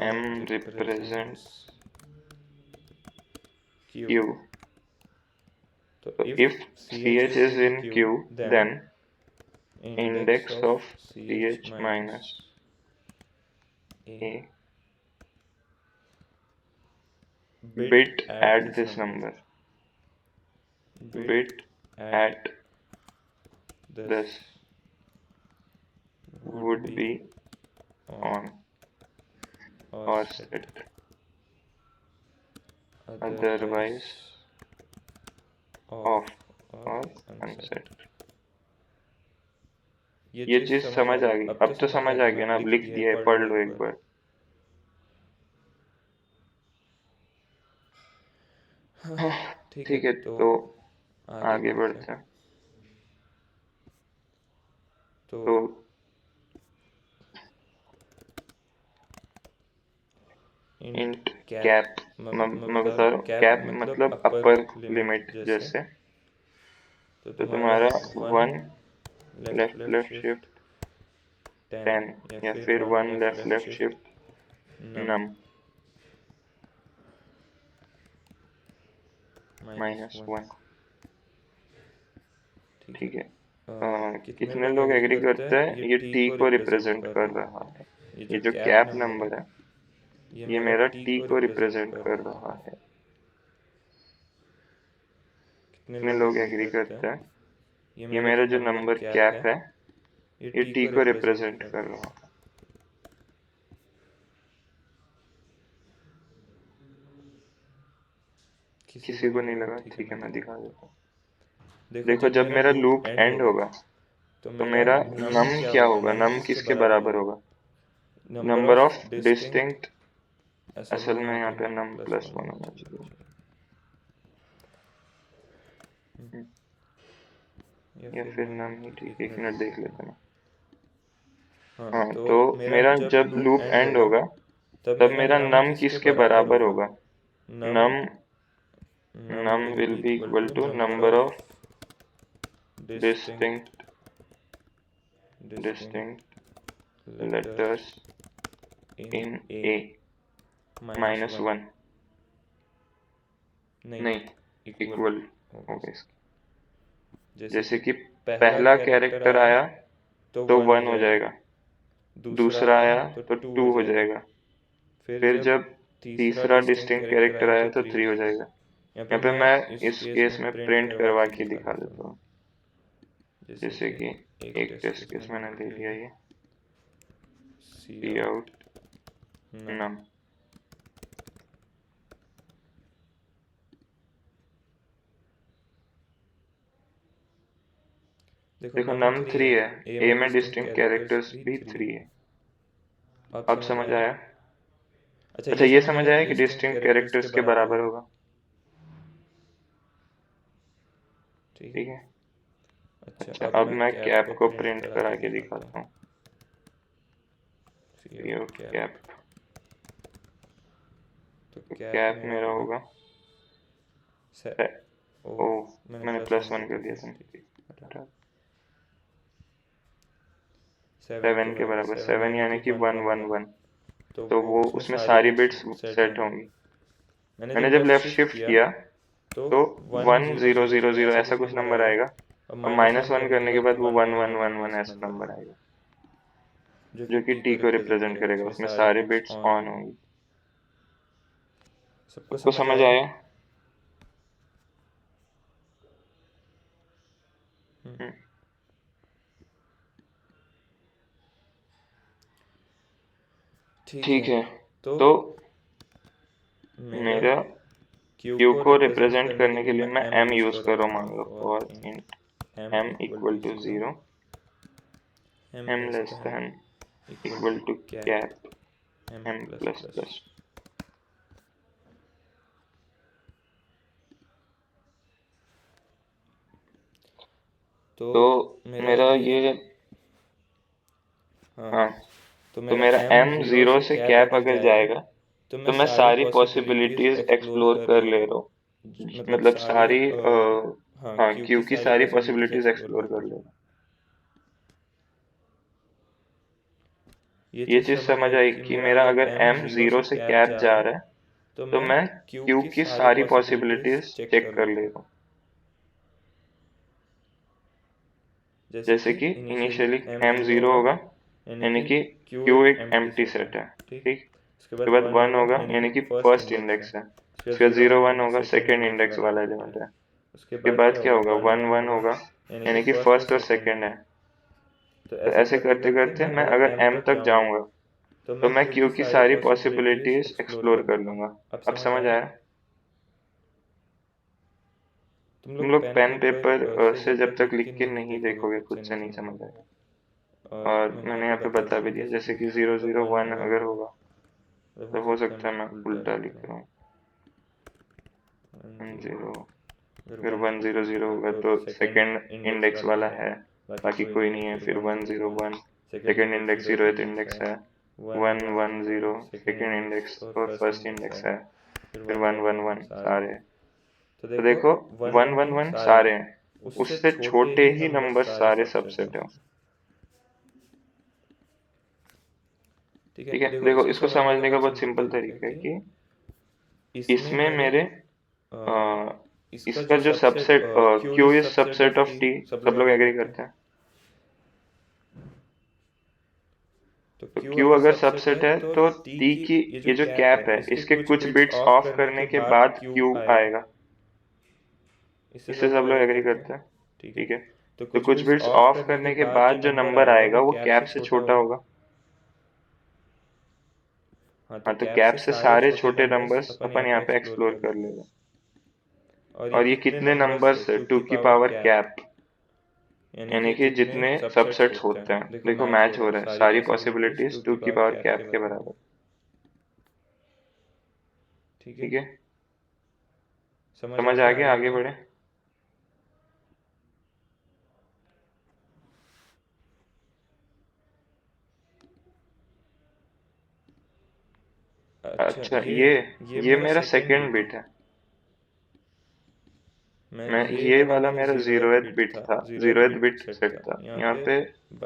m represents q, so if ch is in q, then index of ch minus a bit at this number, bit at this would be on or set, otherwise off or unset। ये चीज समझ आ गई? अब तो समझ आ गया ना, अब लिख दिया है, पढ़ लो एक बार। ठीक है, तो आगे बढ़ते हैं। तो इंट कैप, मैं बता रहा हूँ, कैप मतलब अपर लिमिट जैसे, तो तुम्हारा 1 लेफ्ट लेफ्ट शिफ्ट 10, या फिर 1 लेफ्ट लेफ्ट शिफ्ट नम -1। ठीक है, कितने लोग एग्री करते हैं ये टी को रिप्रेजेंट कर रहा है? ये जो कैप नंबर है ये मेरा टी को रिप्रेजेंट कर रहा है। कितने लोग एग्री करते हैं ये मेरा जो नंबर कैप है ये टी को रिप्रेजेंट कर रहा है? किसी को नहीं लगा? ठीक है, मैं दिखा देता हूँ। देखो जब मेरा लूप एंड होगा तो मेरा नम क्या होगा? नम किसके बराबर होगा? नंबर ऑफ डिस्टिंक्ट, असल में यहाँ पे नम +1 होना चाहिए। या फिर नम ही ठीक, एक मिनट देख लेते हैं। हाँ, तो मेरा जब लूप एंड होगा तब मेरा नम किसके बराबर होगा? नम num will be equal to number of distinct letters in a -1, नहीं, इक्वल होगा इसके। जैसे कि पहला कैरेक्टर आया तो 1 हो जाएगा, दूसरा आया तो 2 हो जाएगा, फिर जब तीसरा डिस्टिंक्ट कैरेक्टर आया तो 3 हो जाएगा। यहाँ पे मैं इस केस में प्रिंट करवा के दिखा देता हूँ, जैसे कि एक टेस्ट केस मैंने ले लिया, ये सी आउट नम। देखो num 3 है, A में डिस्टिंक्ट कैरेक्टर्स भी 3 है। अब समझ आया? अच्छा, ये समझ आया कि डिस्टिंक्ट कैरेक्टर्स के बराबर होगा। ठीक है। अच्छा, अब मैं कैप को प्रिंट करा के दिखाता हूँ। कैप, तो कैप मेरा होगा ओ, मैंने +1 कर दिया था। 7 के बराबर, 7 यानी कि 111, तो वो उसमें सारी बिट्स सेट होंगी। मैंने जब लेफ्ट शिफ्ट किया तो 1000 ऐसा कुछ नंबर आएगा, और -1 करने के बाद वो 1111 ऐसा नंबर आएगा, जो कि टी को रिप्रेजेंट करेगा। उसमें सारे बिट्स ऑन होंगी। सबको समझ आया? हम्म, ठीक है। तो मेरा क्यू को रिप्रेजेंट करने के लिए मैं m यूज कर रहा हूँ, मान लो, और int m equal to 0, m less than equal to cap m plus plus. तो मेरा ये, हाँ, तो मेरा m 0 से कैप अगर जाएगा तो मैं सारी पॉसिबिलिटीज एक्सप्लोर कर ले रहा हूँ, मतलब सारी हाँ, क्यू की सारी पॉसिबिलिटीज एक्सप्लोर कर ले रहा हूँ। ये चीज समझ आई कि मेरा अगर m 0 से कैप जा रहा है तो मैं क्यू की सारी पॉसिबिलिटीज चेक कर ले रहा हूँ। जैसे कि इनिशियली m 0 होगा, यानी कि क्यू एक एम्प्टी सेट है, ठीक। उसके बाद 1 होगा, यानी कि फर्स्ट इंडेक्स है। उसके बाद 0 1 होगा, सेकेंड इंडेक्स वाला एलिमेंट है। उसके बाद क्या होगा, 1 1 होगा, यानी कि फर्स्ट और सेकेंड है। तो ऐसे करते करते मैं अगर m तक जाऊंगा तो मैं क्यू की सारी पॉसिबिलिटीज एक्सप्लोर कर लूंगा। अब समझ आया? तुम लोग पेन पेपर से जब तक लिख के नहीं देखोगे, खुद से नहीं समझ आएगा। और मैंने यहाँ पे बता भी दिया, जैसे कि 001 अगर होगा तो हो सकता है मैं उल्टा लिख रहा हूँ 10, फिर 100 होगा तो सेकेंड इंडेक्स वाला है, बाकी कोई नहीं है। फिर 101, सेकेंड इंडेक्स 0th इंडेक्स है। 110 सेकेंड इंडेक्स और फर्स्ट इंडेक्स है। फिर 111 सारे। तो देखो 111 सारे हैं, उससे छोटे ही नंबर सारे सबसेट हैं। ठीक है, देखो इसको समझने का बहुत सिंपल तरीका है कि इसमें मेरे इसका जो subset Q is subset of T, सब लोग एग्री करते हैं। तो क्यू अगर सबसेट है तो टी की ये जो कैप है, इसके कुछ बिट्स ऑफ करने के बाद क्यू आएगा। इससे सब लोग एग्री करते हैं, ठीक है। तो कुछ बिट्स ऑफ करने के बाद जो नंबर आएगा वो कैप से छोटा होगा। हाँ, तो कैप से सारे छोटे नंबर्स अपन यहाँ पे एक्सप्लोर कर लेंगे। और ये कितने नंबर्स, 2 की पावर कैप, यानी कि जितने सबसेट्स होते हैं। देखो मैच हो रहा है, सारी पॉसिबिलिटीज 2 की पावर कैप के बराबर। ठीक है, समझ आ गया? आगे बढ़े। अच्छा, ये मेरा सेकेंड बिट है। मैं ये वाला मेरा 0th बिट था, 0th बिट सेट था। यहाँ पे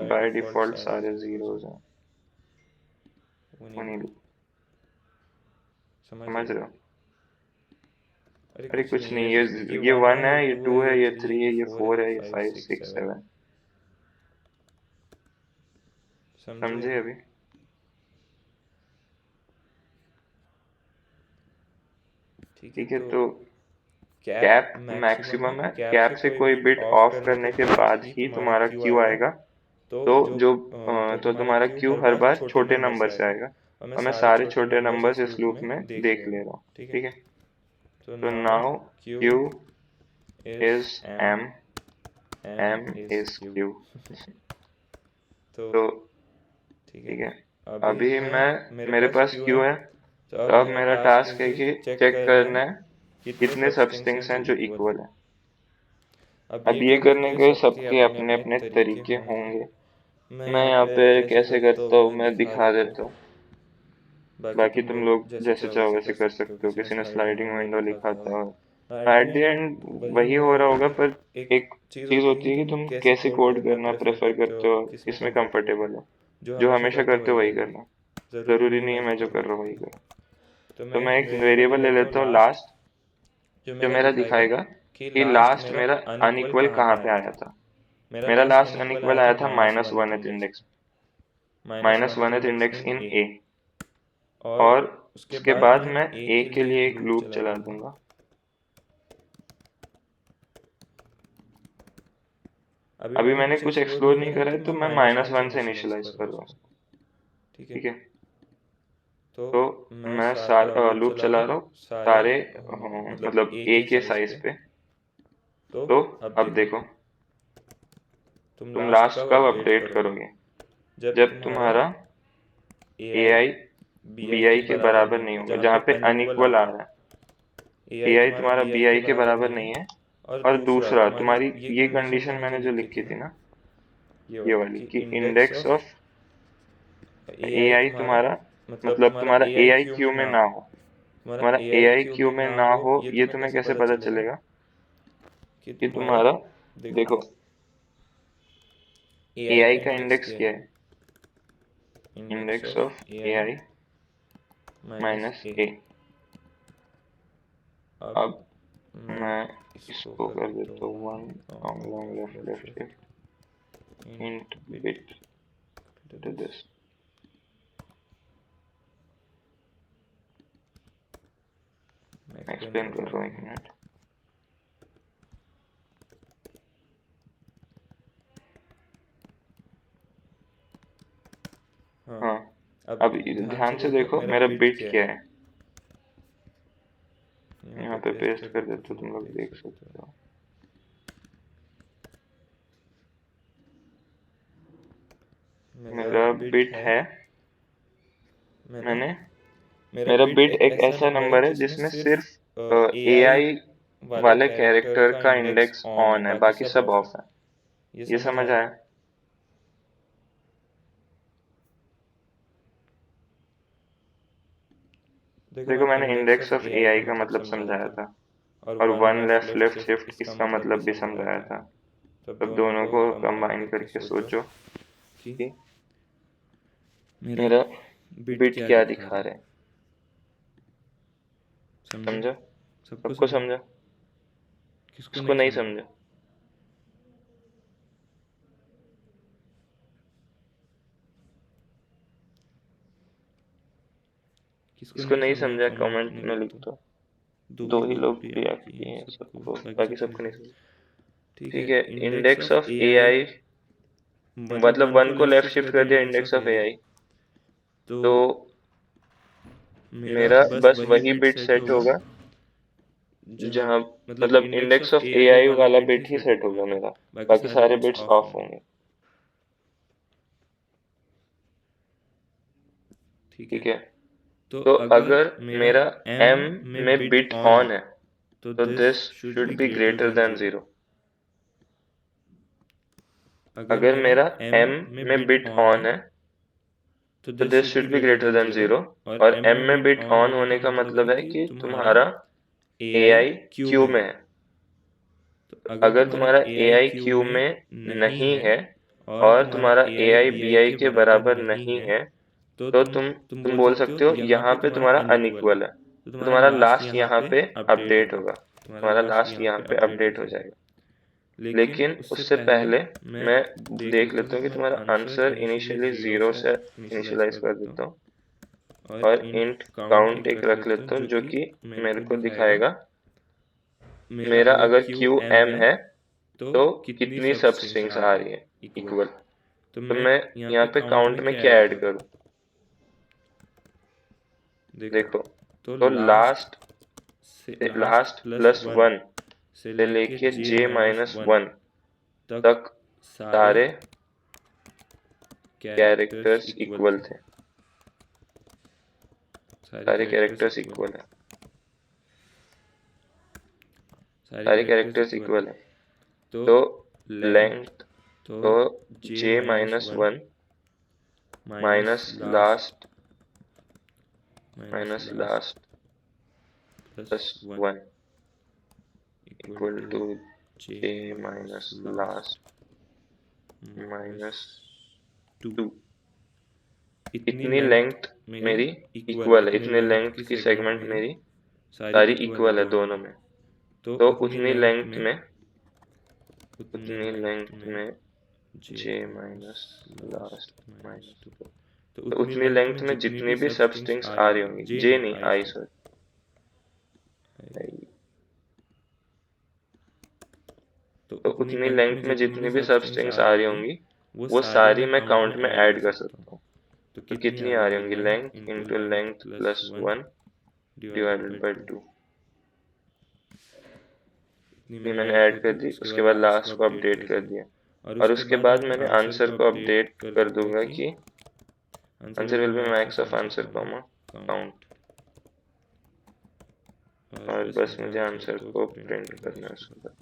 बाय डिफॉल्ट सारे जीरोज हैं, उन्हीं समझ रहे हो? अरे कुछ नहीं, ये 1 है, ये 2 है, ये 3 है, ये 4 है, ये 5 6 7। समझे अभी? ठीक है, तो कैप मैक्सिमम है, कैप से कोई बिट ऑफ करने के बाद ही तुम्हारा क्यू आएगा। तो तो तुम्हारा क्यू हर बार छोटे नंबर से आएगा, और मैं सारे छोटे नंबर्स इस लूप में देख ले रहा हूँ। ठीक है, तो now Q is m M is Q। तो ठीक है, अभी मेरे पास Q है, तो अब मेरा टास्क है कि चेक करना है कितने सबस्ट्रिंग्स हैं जो इक्वल है। अब ये करने के सबके अपने अपने तरीके होंगे। मैं यहाँ पे कैसे करता हूँ मैं दिखा देता हूँ, बाकी तुम लोग जैसे चाहो वैसे कर सकते हो। किसी ने स्लाइडिंग विंडो लिखा था, एट द एंड वही हो रहा होगा, पर एक चीज होती है कि तुम कैसे कोड करना प्रेफर करते हो, किसमें कंफर्टेबल हो। जो हमेशा करते हो वही करना, जरूरी नहीं है मैं जो कर रहा हूँ वही करो। तो मैं एक वेरिएबल ले लेता हूँ लास्ट, जो मेरा दिखाएगा कि लास्ट मेरा अनइक्वल कहाँ पे आया था। मेरा लास्ट अनइक्वल आया था -1th index, -1th index in A. और उसके बाद मैं ए के लिए एक लूप चला दूंगा। अभी मैंने कुछ एक्सप्लोर नहीं करा है, तो मैं -1 से इनिशियलाइज कर रहा हूँ उसको। ठीक है, तो मैं लूप चला रहा हूँ सारे मतलब ए के साइज पे। तो अब देखो, तुम लास्ट कब अपडेट करोगे, जब तुम्हारा ए आई बी आई के बराबर नहीं होगा, जहाँ पे अनइक्वल आ रहा है। ए आई तुम्हारा बी आई के बराबर नहीं है। और दूसरा तुम्हारी ये कंडीशन मैंने जो लिखी थी ना, ये वाली, कि इंडेक्स ऑफ ए आई तुम्हारा, मतलब तुम्हारा ए आई क्यू में ना हो। तुम्हारा ए आई क्यू में ना हो, ये तुम्हें कैसे पता चलेगा कि तुम्हारा, देखो ए आई का इंडेक्स क्या है, index of A I minus A. अब मैं इसको कर देता हूँ 1 long left left shift int bit to this. Explain कर रहा हूँ, 1 मिनट। हाँ, अब ध्यान से देखो मेरा बिट क्या है। यहाँ पे पेस्ट कर देते हो, तुम लोग देख सकते हो। मेरा बिट है, मेरा बिट एक ऐसा नंबर है जिसमें सिर्फ ए आई वाले कैरेक्टर का इंडेक्स ऑन है, बाकी सब ऑफ है। ये समझ आया? देखो मैंने इंडेक्स ऑफ ए आई का मतलब समझाया था, और 1 लेफ्ट लेफ्ट शिफ्ट इसका मतलब भी समझाया था। तब दोनों को कंबाइन करके सोचो कि मेरा बिट क्या दिखा रहे हैं। समझा? सबको समझा? किसको नहीं समझा? किसको नहीं समझा कमेंट में लिख दो। 2 ही लोग रिएक्ट किए हैं सबको, बाकी सबको नहीं समझा। ठीक है, इंडेक्स ऑफ ए आई मतलब 1 को लेफ्ट शिफ्ट कर दिया इंडेक्स ऑफ ए आई, तो मेरा बस वही बिट सेट होगा जहाँ, मतलब इंडेक्स ऑफ ए आई वाला बिट ही सेट होगा मेरा, बाकी सारे बिट्स ऑफ होंगे। ठीक है, तो अगर मेरा m में बिट ऑन है, तो this should be greater than 0। अगर मेरा m में बिट ऑन है, तो this should be greater than 0। और m में बिट ऑन होने का मतलब है कि तुम्हारा ए आई क्यू में है। तो अगर तुम्हारा ए आई क्यू में नहीं है और तुम्हारा ए आई बी आई के बराबर नहीं है, तो तुम बोल सकते हो यहाँ पे तुम्हारा अनइक्वल है, तो तुम्हारा लास्ट यहाँ पे अपडेट होगा, तुम्हारा लास्ट यहाँ पे अपडेट हो जाएगा। लेकिन उससे पहले मैं देख लेता हूँ कि तुम्हारा आंसर इनिशियली 0 से इनिशियलाइज कर देता हूँ, और इंट काउंट एक रख लेता हूँ जो कि मेरे को दिखाएगा मेरा अगर क्यू एम है तो कितनी सब स्ट्रिंग्स आ रही है इक्वल। तो मैं यहाँ पे काउंट में क्या ऐड करूँ, देखो, तो लास्ट प्लस 1 से लेके j -1 तक सारे कैरेक्टर्स इक्वल थे। सारे कैरेक्टर्स इक्वल है, सारे कैरेक्टर्स इक्वल है। तो लेंथ तो j-1 minus last plus 1 equal to j minus last minus 2। इतनी लेंथ मेरी इक्वल है, इतनी लेंथ की सेगमेंट मेरी सारी इक्वल है दोनों में। तो उतनी लेंथ में j माइनस लास्ट माइनस 2, तो उतनी लेंथ में जितनी भी सब स्ट्रिंग्स आ रही होंगी, j नहीं आई सॉरी, तो उतनी लेंथ में जितनी भी सब स्ट्रिंग्स आ रही होंगी वो सारी मैं काउंट में ऐड कर सकता हूँ। तो कितनी आ रही होंगी, length into length plus 1 divided by 2। ये मैंने ऐड कर दी, उसके बाद लास्ट को अपडेट कर दिया, और उसके बाद मैंने आंसर को अपडेट कर दूंगा कि answer will be max of answer comma count, और बस मुझे आंसर को प्रिंट करना है उसके बाद।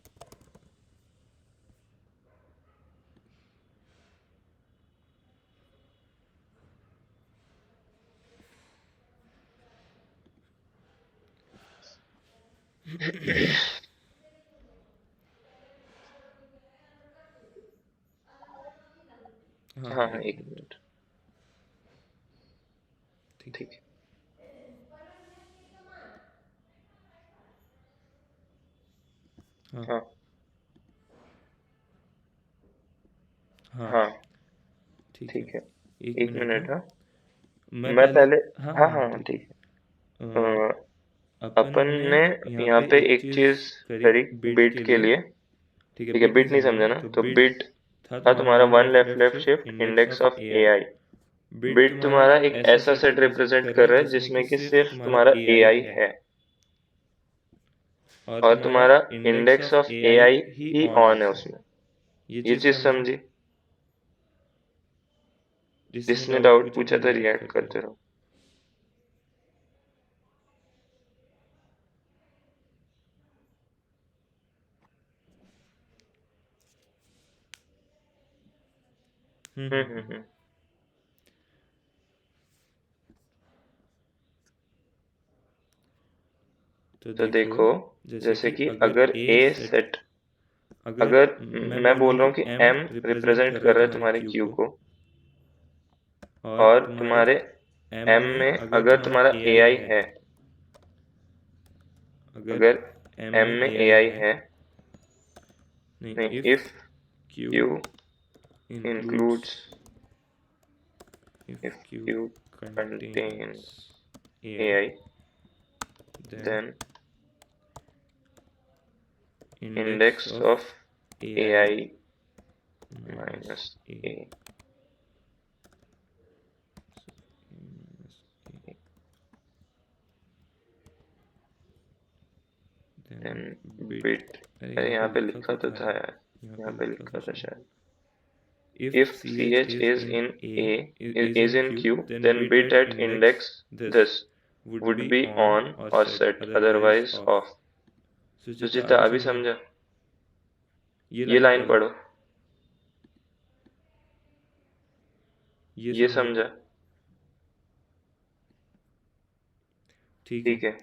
हाँ, एक मिनट, ठीक है। हाँ हाँ ठीक है, एक मिनट। हाँ मैं पहले, हाँ हाँ ठीक है। अपन ने यहाँ पे एक चीज करी बिट के लिए, ठीक है, बिट नहीं समझा ना, तो बिट था तुम्हारा one left left shift index of A I. Bit तुम्हारा एक ऐसा सेट रिप्रेजेंट कर रहा है जिसमें कि सिर्फ तुम्हारा ए आई है, और तुम्हारा index of A I he on है उसमें। ये चीज समझी? जिसने डाउट पूछा था रिएक्ट करते रहो। हम्म। तो देखो, जैसे कि अगर ए सेट, अगर मैं बोल रहा हूँ कि एम रिप्रेजेंट कर रहा है तुम्हारे क्यू को, और तुम्हारे एम में अगर तुम्हारा ए आई है, अगर एम में ए आई है, नहीं, if Q includes, if Q contains AI, then index of AI minus A, then bit, अरे यहाँ पे लिखा तो था यार, यहाँ पे लिखा था शायद, if ch is in A is in Q, then bit at index this would be on or set, otherwise off। सुचिता अभी समझा? ये लाइन पढ़ो, ये समझा? ठीक है।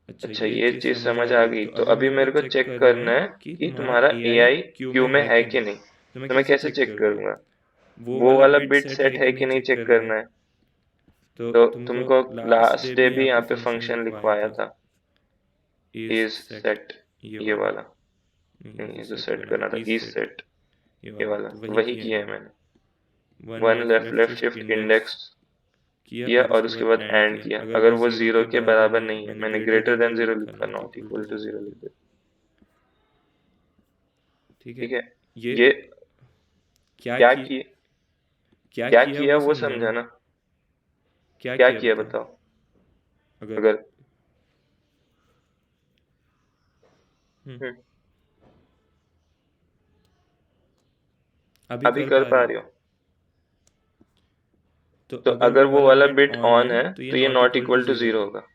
अच्छा, ये चीज समझ आ गई। तो अभी मेरे को चेक करना है कि तुम्हारा ए आई क्यू में है कि नहीं। तो मैं कैसे चेक करूंगा? वो वाला बिट सेट है कि नहीं चेक करना है। तो तुमको लास्ट डे भी यहाँ पे फंक्शन लिखवाया था, इज सेट, ये वाला नहीं, ये जो सेट करना था इज सेट, ये वाला वही किया है मैंने। One left left shift index किया और उसके बाद एंड किया। अगर वो जीरो के बराबर नहीं है, मैंने ग्रेटर देन जीरो लिखा, नॉट इक्वल टू जीरो लिख दिया। ठीक है, ये क्या किया वो समझा ना? क्या किया बताओ? अगर हम्म, अभी अभी कर कर पा पा रहे हो? रही हो? तो तो अगर अगर वो वो वाला वाला बिट बिट ऑन ऑन है है तो ये तो ये not not equal to equal to zero zero होगा, होगा।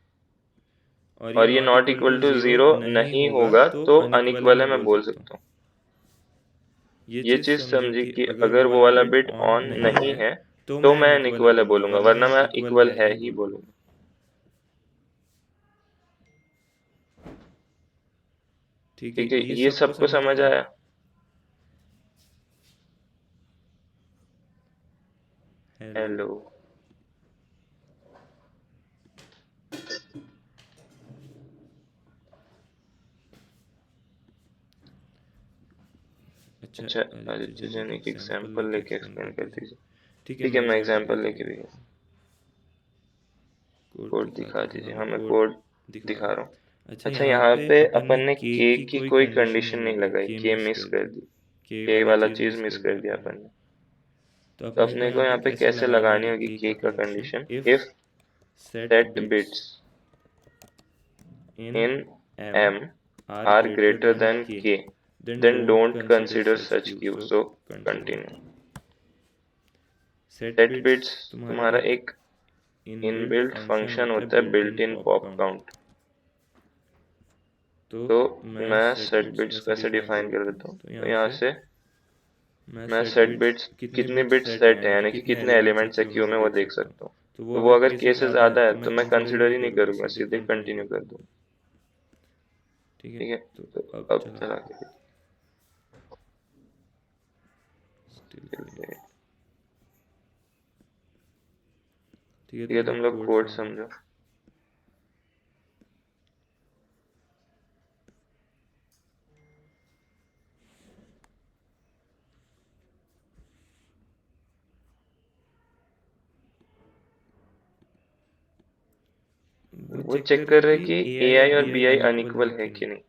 और ये और ये not not equal equal to to zero zero नहीं नहीं होगा होगा तो तो अनइक्वल है अनइक्वल है मैं मैं बोल बोल सकता हूँ। सकता हूँ। ये ये चीज़ चीज समझे समझी कि कि अगर वो अगर वो वाला वाला बिट बिट ऑन ऑन नहीं नहीं है है तो तो मैं मैं अनइक्वल है अनइक्वल है बोलूँगा, बोलूंगा, वरना वरना मैं मैं इक्वल इक्वल है है ही ही बोलूँगा। बोलूंगा। ठीक है, ठीक है, ये ये सबको सबको समझ समझ आया? आया? हेलो। हेलो। अच्छा, अच्छा, आदित्य आदित्य जैन एक जन एक एग्जांपल एग्जाम्पल लेके लेके एक्सप्लेन एक्सप्लेन कर कर दीजिए। दीजिए। ठीक है, ठीक है, मैं मैं एग्जांपल एग्जाम्पल लेके लेके भी दिखाता हूँ। कोड कोड दिखा दिखा दीजिए, हाँ दीजिए। मैं हाँ, मैं कोड कोड दिखा रहा दिखा हूँ। रहा हूँ। अच्छा, अच्छा, यहाँ यहाँ पे पे अपन अपन ने ने के के की की कोई कोई कंडीशन नहीं कंडीशन नहीं लगाई, लगाई, के के मिस मिस कर कर दी, दी। के के वाला वाला चीज़ चीज मिस मिस कर दी कर दिया अपन ने। अपन ने। तो तो अपने को अपने को यहाँ पे यहाँ पे कैसे कैसे लगानी लगानी होगी होगी के का के का condition? Condition? If if set set bits bits in in m m are are greater greater than than k, k, then then don't don't consider consider such such queue. queue. So So continue. continue. Set set bits bits तुम्हारा तुम्हारा एक एक इनबिल्ट इनबिल्ट फंक्शन फंक्शन होता है होता है built in built in pop pop count. Count. तो तो मैं मैं सेट सेट बिट्स बिट्स वैसे कैसे डिफाइन कर डिफाइन कर देता हूँ, देता हूँ? तो तो यहाँ यहाँ से से मैं मैं सेट सेट बिट्स बिट्स कितने कितने बिट्स बिट्स सेट है सेट है यानी कि यानी कि कितने कितने एलिमेंट्स है एलिमेंट्स है क्यू में क्यू वो में वो देख देख सकता हूँ। सकता हूँ। तो वो तो वो अगर अगर केसेस के से ज़्यादा है ज़्यादा है तो मैं तो मैं कंसिडर ही कंसिडर ही नहीं नहीं करूँगा, करूँगा, सीधे सीधे कंटिन्यू कंटिन्यू कर कर दूँ। दूँ। ठीक है, ठीक है, तो तो अब अब चला चला के के स्टिल देखते हैं। ठीक है, ठीक है, तुम तुम लोग लोग कोड कोड समझो। समझो। वो वो चेक कर चेक रहे हैं कर रहे कि कि ए ए आई और आई और b i b i unequal unequal है है कि नहीं। कि नहीं।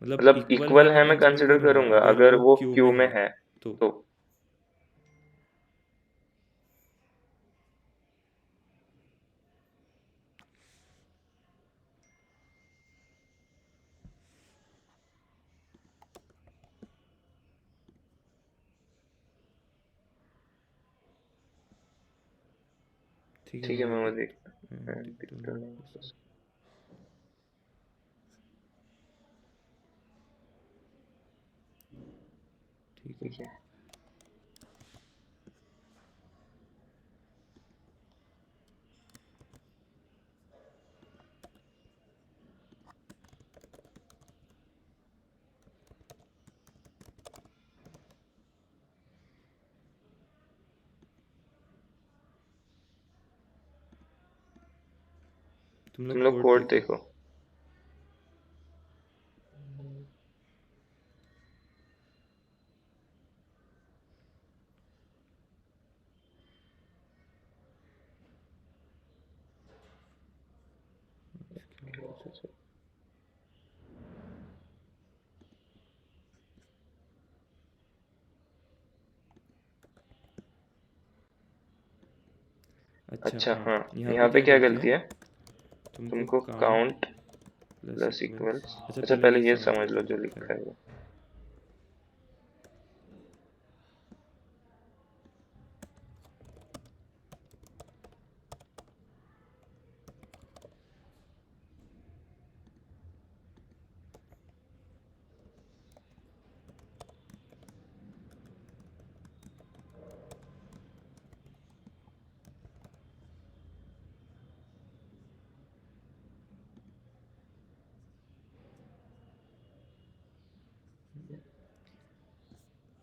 मतलब मतलब इक्वल है इक्वल मैं है मैं कंसिडर कंसिडर करूंगा करूंगा अगर अगर वो वो क्यू क्यू में में है है। तो। तो ठीक है, ठीक मैं है, वो मैं वो देख देखता हूँ। ठीक है। ठीक है। तुम लोग तुम लोग कोड कोड देखो। देखो। अच्छा, अच्छा, हाँ, हाँ, यहाँ पे यहाँ पे क्या क्या गलती है? गलती है? तुमको तुमको count count plus plus equals, equals. अच्छा अच्छा, पहले ये पहले ये समझ लो समझ लो जो जो लिखा है। लिखा है वो।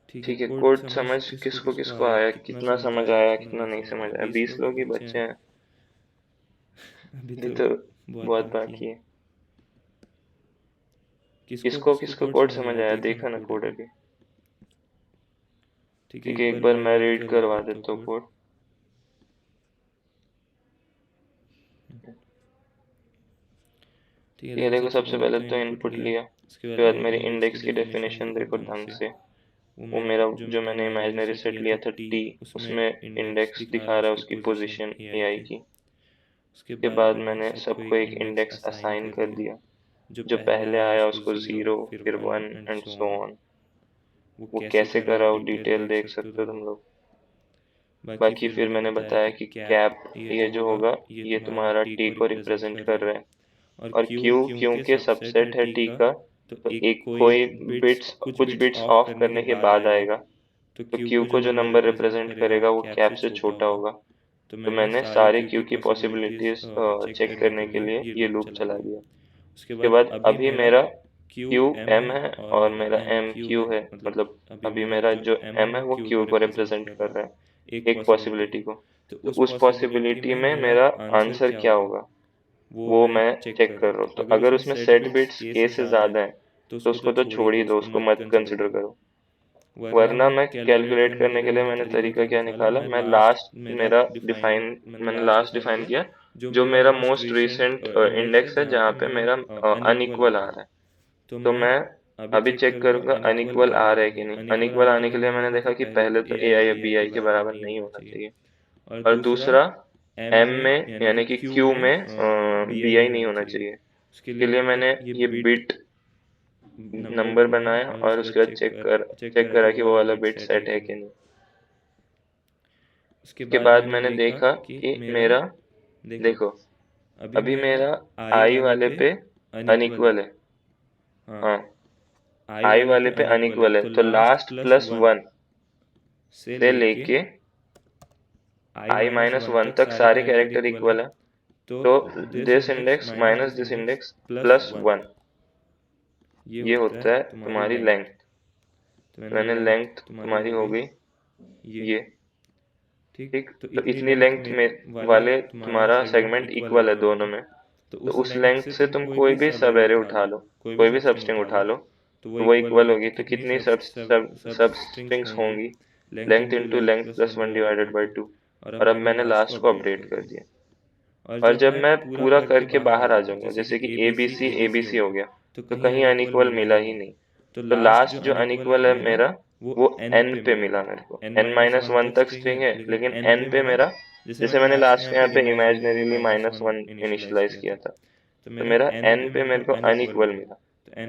ठीक है, ठीक है, कोड कोड समझ समझ किसको किसको किसको किसको आया, आया, कितना कितना समझ समझ आया आया, कितना कितना नहीं नहीं समझ समझ आया। आया। 20 20 लोग लोग ही ही बच्चे बच्चे हैं। हैं। अभी अभी तो तो बहुत बहुत बाकी है। बाकी है। किसको किसको किसको किसको कोड कोड समझ समझ आया, आया, देखा ना देखा ना कोड कोड अभी। अभी। ठीक है, ठीक एक है, एक बार बार मैं मैं रीड रीड करवा करवा देता हूँ देता हूँ कोड। कोड। ठीक है, ठीक है, देखो देखो सबसे सबसे पहले पहले तो तो इनपुट इनपुट लिया। लिया। उसके बाद उसके बाद मेरी मेरी इंडेक्स की इंडेक्स की डेफिनेशन डेफिनेशन देखो देखो ढंग ढंग से। से। वो वो मेरा मेरा जो जो मैंने मैंने इमेजिनरी इमेजिनरी सेट सेट लिया लिया था था टी, टी, उसमें उसमें इंडेक्स इंडेक्स दिखा रहा दिखा है रहा है उसकी उसकी पोजीशन पोजीशन एआई एआई की। की। उसके के बाद बाद मैंने मैंने सबको सबको एक एक इंडेक्स इंडेक्स असाइन असाइन कर कर दिया। दिया। जो पहले आया उसको 0 फिर 1 एंड सो ऑन। वो कैसे करा वो डिटेल देख सकते हो तुम लोग। बाकी फिर मैंने बताया कि कैप ये जो होगा ये तुम्हारा टी को रिप्रेजेंट कर रहा है, और क्यू क्योंकि सबसेट है टी का, तो एक कोई बिट्स कुछ बिट्स ऑफ करने के बाद आएगा, तो क्यू को जो नंबर रिप्रेजेंट करेगा वो कैप से छोटा होगा। तो मैंने सारे क्यू की पॉसिबिलिटीज चेक करने के लिए ये लूप चला दिया। उसके बाद अभी मेरा क्यू एम है और मेरा एम क्यू है, मतलब अभी मेरा जो एम है वो क्यू को रिप्रेजेंट कर रहा है एक पॉसिबिलिटी को। तो उस पॉसिबिलिटी में मेरा आंसर क्या होगा वो मैं चेक कर रहा हूँ। तो अगर उसमें सेट बिट्स ए से ज़्यादा है तो उसको तो छोड़ ही दो, उसको मत कंसिडर करो। वरना मैं कैलकुलेट करने के लिए मैंने तरीका क्या निकाला, मैंने लास्ट डिफाइन किया जो मेरा मोस्ट रिसेंट इंडेक्स है जहाँ पे मेरा अनइक्वल आ रहा है। तो मैं अभी चेक करूंगा अनइक्वल आ रहा है कि नहीं। अनइक्वल आने के लिए मैंने देखा कि पहले तो ए आई या बी आई के बराबर नहीं होना चाहिए, और दूसरा एम में यानी कि क्यू में बी आई नहीं होना चाहिए। इसके लिए मैंने ये बिट नंबर बनाया और उसके बाद चेक करा कि वो वाला बिट सेट है कि नहीं। उसके बाद मैंने देखा कि मेरा देखो अभी मेरा आई वाले पे अनइक्वल है। हाँ, आई वाले पे अनइक्वल है, तो लास्ट प्लस वन से लेके आई माइनस वन तक सारे कैरेक्टर इक्वल है। तो this index minus this index plus one ये होता है तुम्हारी लेंथ। मैंने लेंथ तुम्हारी हो गई ये, ठीक। तो इतनी लेंथ में वाले तुम्हारा सेगमेंट इक्वल है दोनों में। तो उस लेंथ से तुम कोई भी सब एरे उठा लो, कोई भी सब स्ट्रिंग उठा लो, तो वो इक्वल होगी। तो कितनी सब स्ट्रिंग्स होंगी, length into length plus one divided by two. और अब मैंने लास्ट को अपडेट कर दिया, और जब मैं पूरा करके बाहर आ जाऊंगा जैसे कि ए बी सी हो गया, तो कहीं अनइक्वल मिला ही नहीं। तो लास्ट जो अनइक्वल है मेरा वो एन पे मिला मेरे को। एन माइनस वन तक स्ट्रिंग है, लेकिन एन पे मेरा, जैसे मैंने लास्ट के यहाँ पे इमेजिनरीली माइनस वन इनिशियलाइज किया था, तो मेरा एन पे मेरे को अनइक्वल मिला।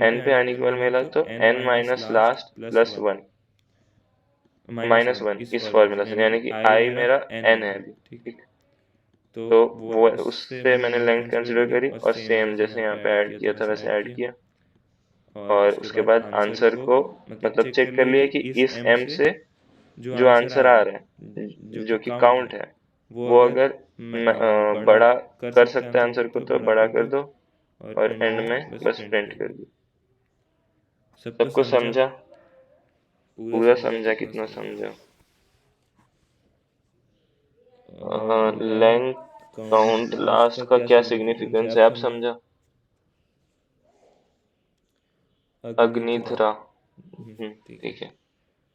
एन पे अनइक्वल मिला तो n minus last plus one minus one इस फॉर्मूला से, यानी कि आई मेरा एन है अभी, ठीक। तो वो उससे मैंने लेंथ कंसिडर करी और सेम जैसे यहाँ पे ऐड किया था वैसे ऐड किया, और उसके बाद आंसर को मतलब चेक कर लिया कि इस एम से जो आंसर आ रहा है जो कि काउंट है वो अगर बड़ा कर सकता है आंसर को तो बड़ा कर दो, और एंड में बस प्रिंट कर दो। सबको समझा? पूरा समझा? कितना समझा? लेंथ काउंट लास्ट का क्या सिग्निफिकेंस है आप समझा? अग्निध्रा, ठीक है।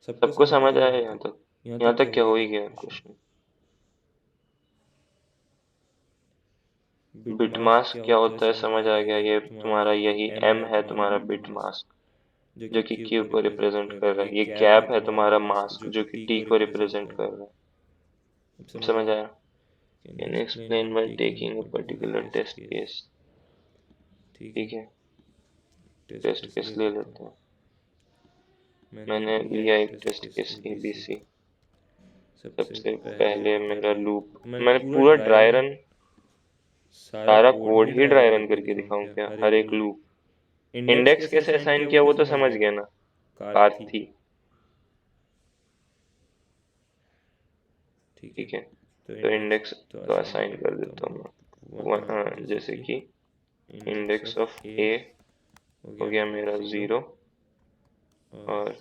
सबको समझ आया यहाँ तक? यहाँ तक क्या हो ही गया क्वेश्चन। बिट मास्क क्या होता है समझ आ गया। ये तुम्हारा यही एम है तुम्हारा बिट मास्क जो कि क्यू को रिप्रेजेंट कर रहा है। ये कैप है तुम्हारा मास्क जो कि टी को रिप्रेजेंट कर रहा है। समझ आया? Can explain by taking a particular test case, ठीक है। टेस्ट केस ले लेते हैं। मैंने लिया एक टेस्ट केस ABC। सबसे पहले मेरा लूप, मैंने पूरा ड्राई रन, सारा कोड ही ड्राई रन करके दिखाऊं क्या? हर एक लूप इंडेक्स कैसे असाइन किया वो तो समझ गया ना, पाथ थी, ठीक है। तो इंडेक्स तो असाइन कर देता हूँ मैं, जैसे कि इंडेक्स ऑफ ए हो गया मेरा 0, और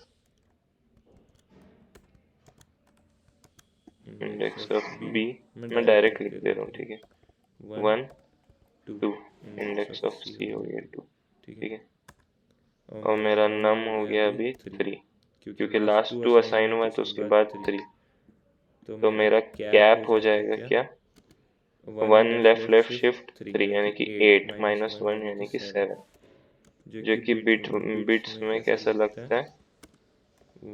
इंडेक्स ऑफ बी मैं डायरेक्ट लिख दे रहा हूँ, ठीक है। 1 2 इंडेक्स ऑफ सी हो गया 2, ठीक है। और मेरा नम हो गया अभी 3, क्योंकि लास्ट 2 असाइन हुआ है तो उसके बाद 3। तो मेरा कैप हो जाएगा क्या? 1 लेफ्ट लेफ्ट शिफ्ट 3 यानी कि 8 माइनस 1 यानी कि 7, जो कि बिट्स में कैसा लगता है?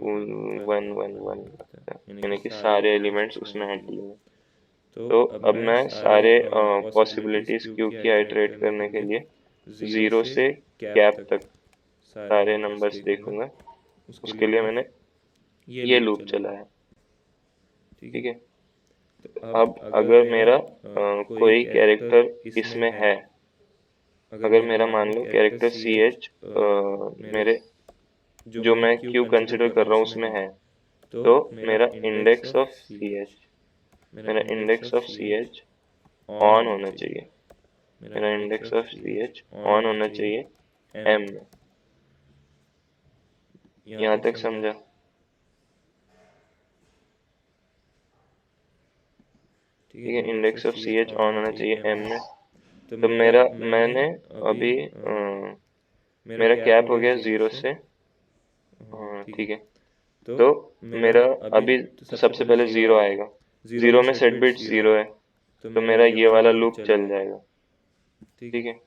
1 1 1 लगता है, यानी कि सारे एलिमेंट्स उसमें हैंडल हुए। तो अब मैं सारे पॉसिबिलिटीज क्यू की आइटरेट करने के लिए 0 से कैप तक सारे नंबर्स देखूंगा, उसके लिए मैंने ये लूप चलाया। ठीक है, अब अगर मेरा कोई कैरेक्टर इसमें है, अगर मेरा मान लो कैरेक्टर सी एच मेरे जो मैं क्यू कंसिडर कर रहा हूँ उसमें है, तो मेरा index of C H on होना चाहिए। मेरा index of C H on होना चाहिए एम में। यहाँ तक समझा? ठीक है, index of C H on होना चाहिए एम में। तो मैंने अभी मेरा कैप हो गया 0 से, ठीक है। तो मेरा अभी तो सबसे पहले 0 आएगा, 0 में सेट बिट 0 है, तो मेरा ये वाला लूप चल जाएगा। ठीक है,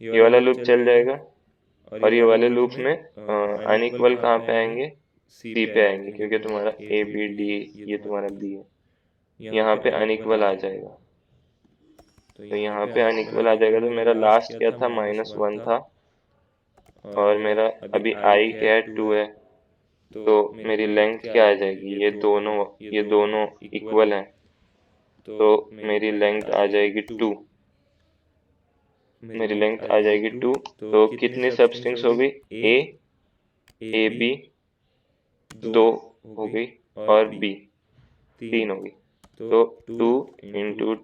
ये वाला लूप चल जाएगा, और ये वाले लूप में अनइक्वल कहाँ पे आएंगे? सी पे आएंगे, क्योंकि तुम्हारा ए बी डी ये तुम्हारा बी है, यहाँ पे अनइक्वल आ जाएगा। तो यहाँ पे अनइक्वल आ जाएगा, तो मेरा लास्ट क्या था? -1 था, और मेरा अभी आई क्या है? 2 है। तो मेरी लेंथ क्या आ जाएगी? ये दोनों इक्वल हैं, तो मेरी लेंथ आ जाएगी 2। मेरी लेंथ आ जाएगी 2। तो कितनी सबस्ट्रिंग्स हो गई? ए बी 2 हो गई, और बी 3 हो गई। तो 2 इंटू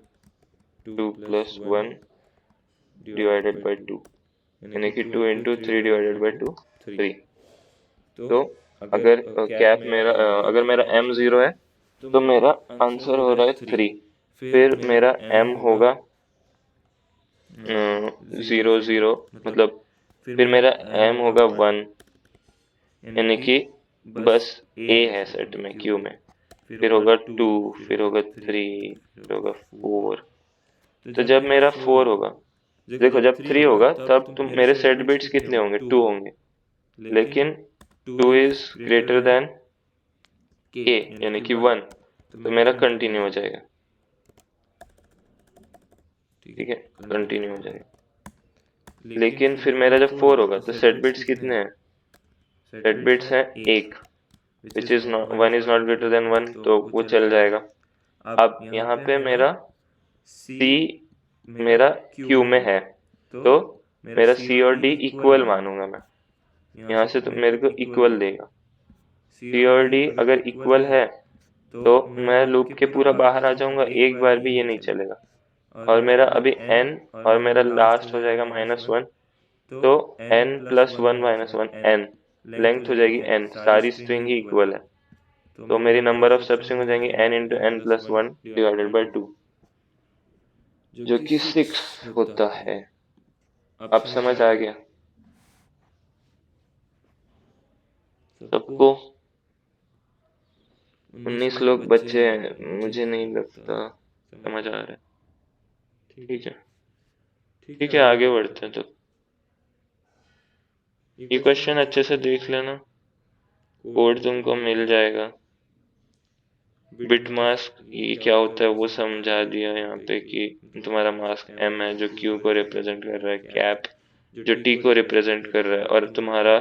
2 प्लस 1 डिवाइडेड बाई 2, यानी कि 2 इंटू 3 डिवाइडेड बाई 2 3। तो अगर अगर मेरा m 0 है, तो मेरा आंसर हो रहा है 3। फिर मेरा m होगा 0 0, मतलब फिर मेरा m होगा 1, यानी कि बस a है सेट में, क्यू में। फिर होगा 2, फिर होगा 3, फिर होगा 4। तो जब मेरा 4 होगा, देखो जब 3 होगा तब तुम मेरे सेट बिट्स कितने होंगे? 2 होंगे, लेकिन 2 इज ग्रेटर देन k, यानी कि 1, तो मेरा कंटिन्यू हो जाएगा। ठीक है, कंटिन्यू हो जाएगा। लेकिन फिर मेरा जब 4 होगा तो सेट बिट्स कितने हैं? सेट बिट्स हैं 1, which is not 1 is not greater than 1, तो वो चल जाएगा। अब यहाँ पे मेरा c मेरा q में है, तो मेरा c और d इक्वल मानूंगा मैं। यहाँ से तो मेरे को इक्वल देगा। c और d अगर इक्वल है तो मैं लूप के पूरा बाहर आ जाऊंगा, एक बार भी ये नहीं चलेगा। और मेरा अभी n, और मेरा लास्ट हो जाएगा -1, तो n प्लस 1 -1 n, लेंथ हो जाएगी n, सारी स्ट्रिंग ही इक्वल है, तो मेरी नंबर ऑफ सब स्ट्रिंग हो जाएंगी n into n plus 1 divided by 2, जो कि 6 होता है। अब समझ आ गया सबको? 19 लोग बच्चे हैं, मुझे नहीं लगता समझ आ रहा है। ठीक है, ठीक है, आगे बढ़ते हैं। तो ये क्वेश्चन अच्छे से देख लेना, कोड तुमको मिल जाएगा। बिट मास्क ये क्या होता है वो समझा दिया यहाँ पे, कि तुम्हारा मास्क m है जो q को रिप्रेजेंट कर रहा है, कैप जो t को रिप्रेजेंट कर रहा है, और तुम्हारा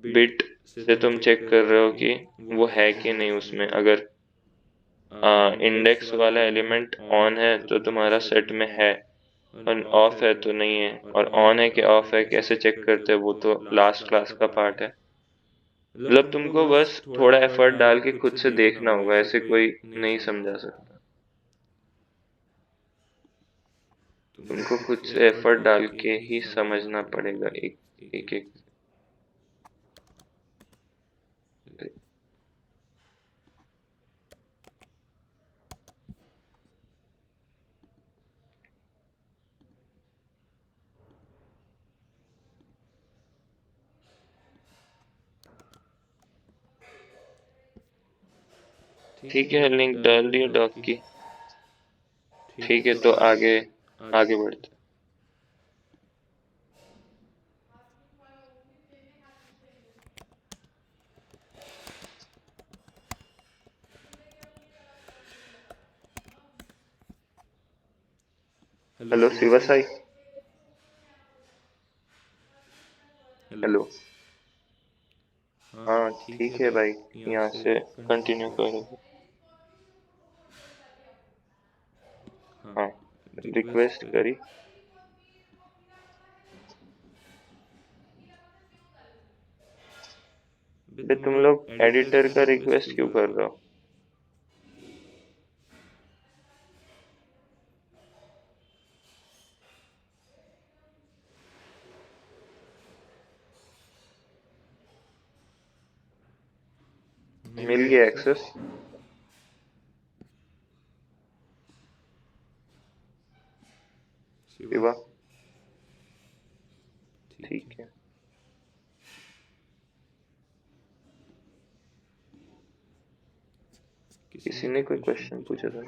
बिट से तुम चेक कर रहे हो कि वो है कि नहीं उसमें। अगर इंडेक्स वाला एलिमेंट ऑन है तो तुम्हारा सेट में है, और ऑफ है तो नहीं है। और ऑन है कि ऑफ है कैसे चेक करते हैं, वो तो लास्ट क्लास का पार्ट है। मतलब तुमको बस थोड़ा एफर्ट डाल के खुद से देखना होगा, ऐसे कोई नहीं समझा सकता। तुमको खुद से एफर्ट डाल के ही समझना पड़ेगा एक एक। ठीक है, लिंक डाल दिया डॉक की। ठीक है, तो आगे आगे बढ़ते। हेलो शिवा साई। हाँ ठीक है भाई, यहाँ से कंटिन्यू करो। हाँ, रिक्वेस्ट करी। बे तुम लोग एडिटर का रिक्वेस्ट क्यों कर रहे हो? मिल गया एक्सेस? शिवा, ठीक है। किसी ने कोई क्वेश्चन पूछा था?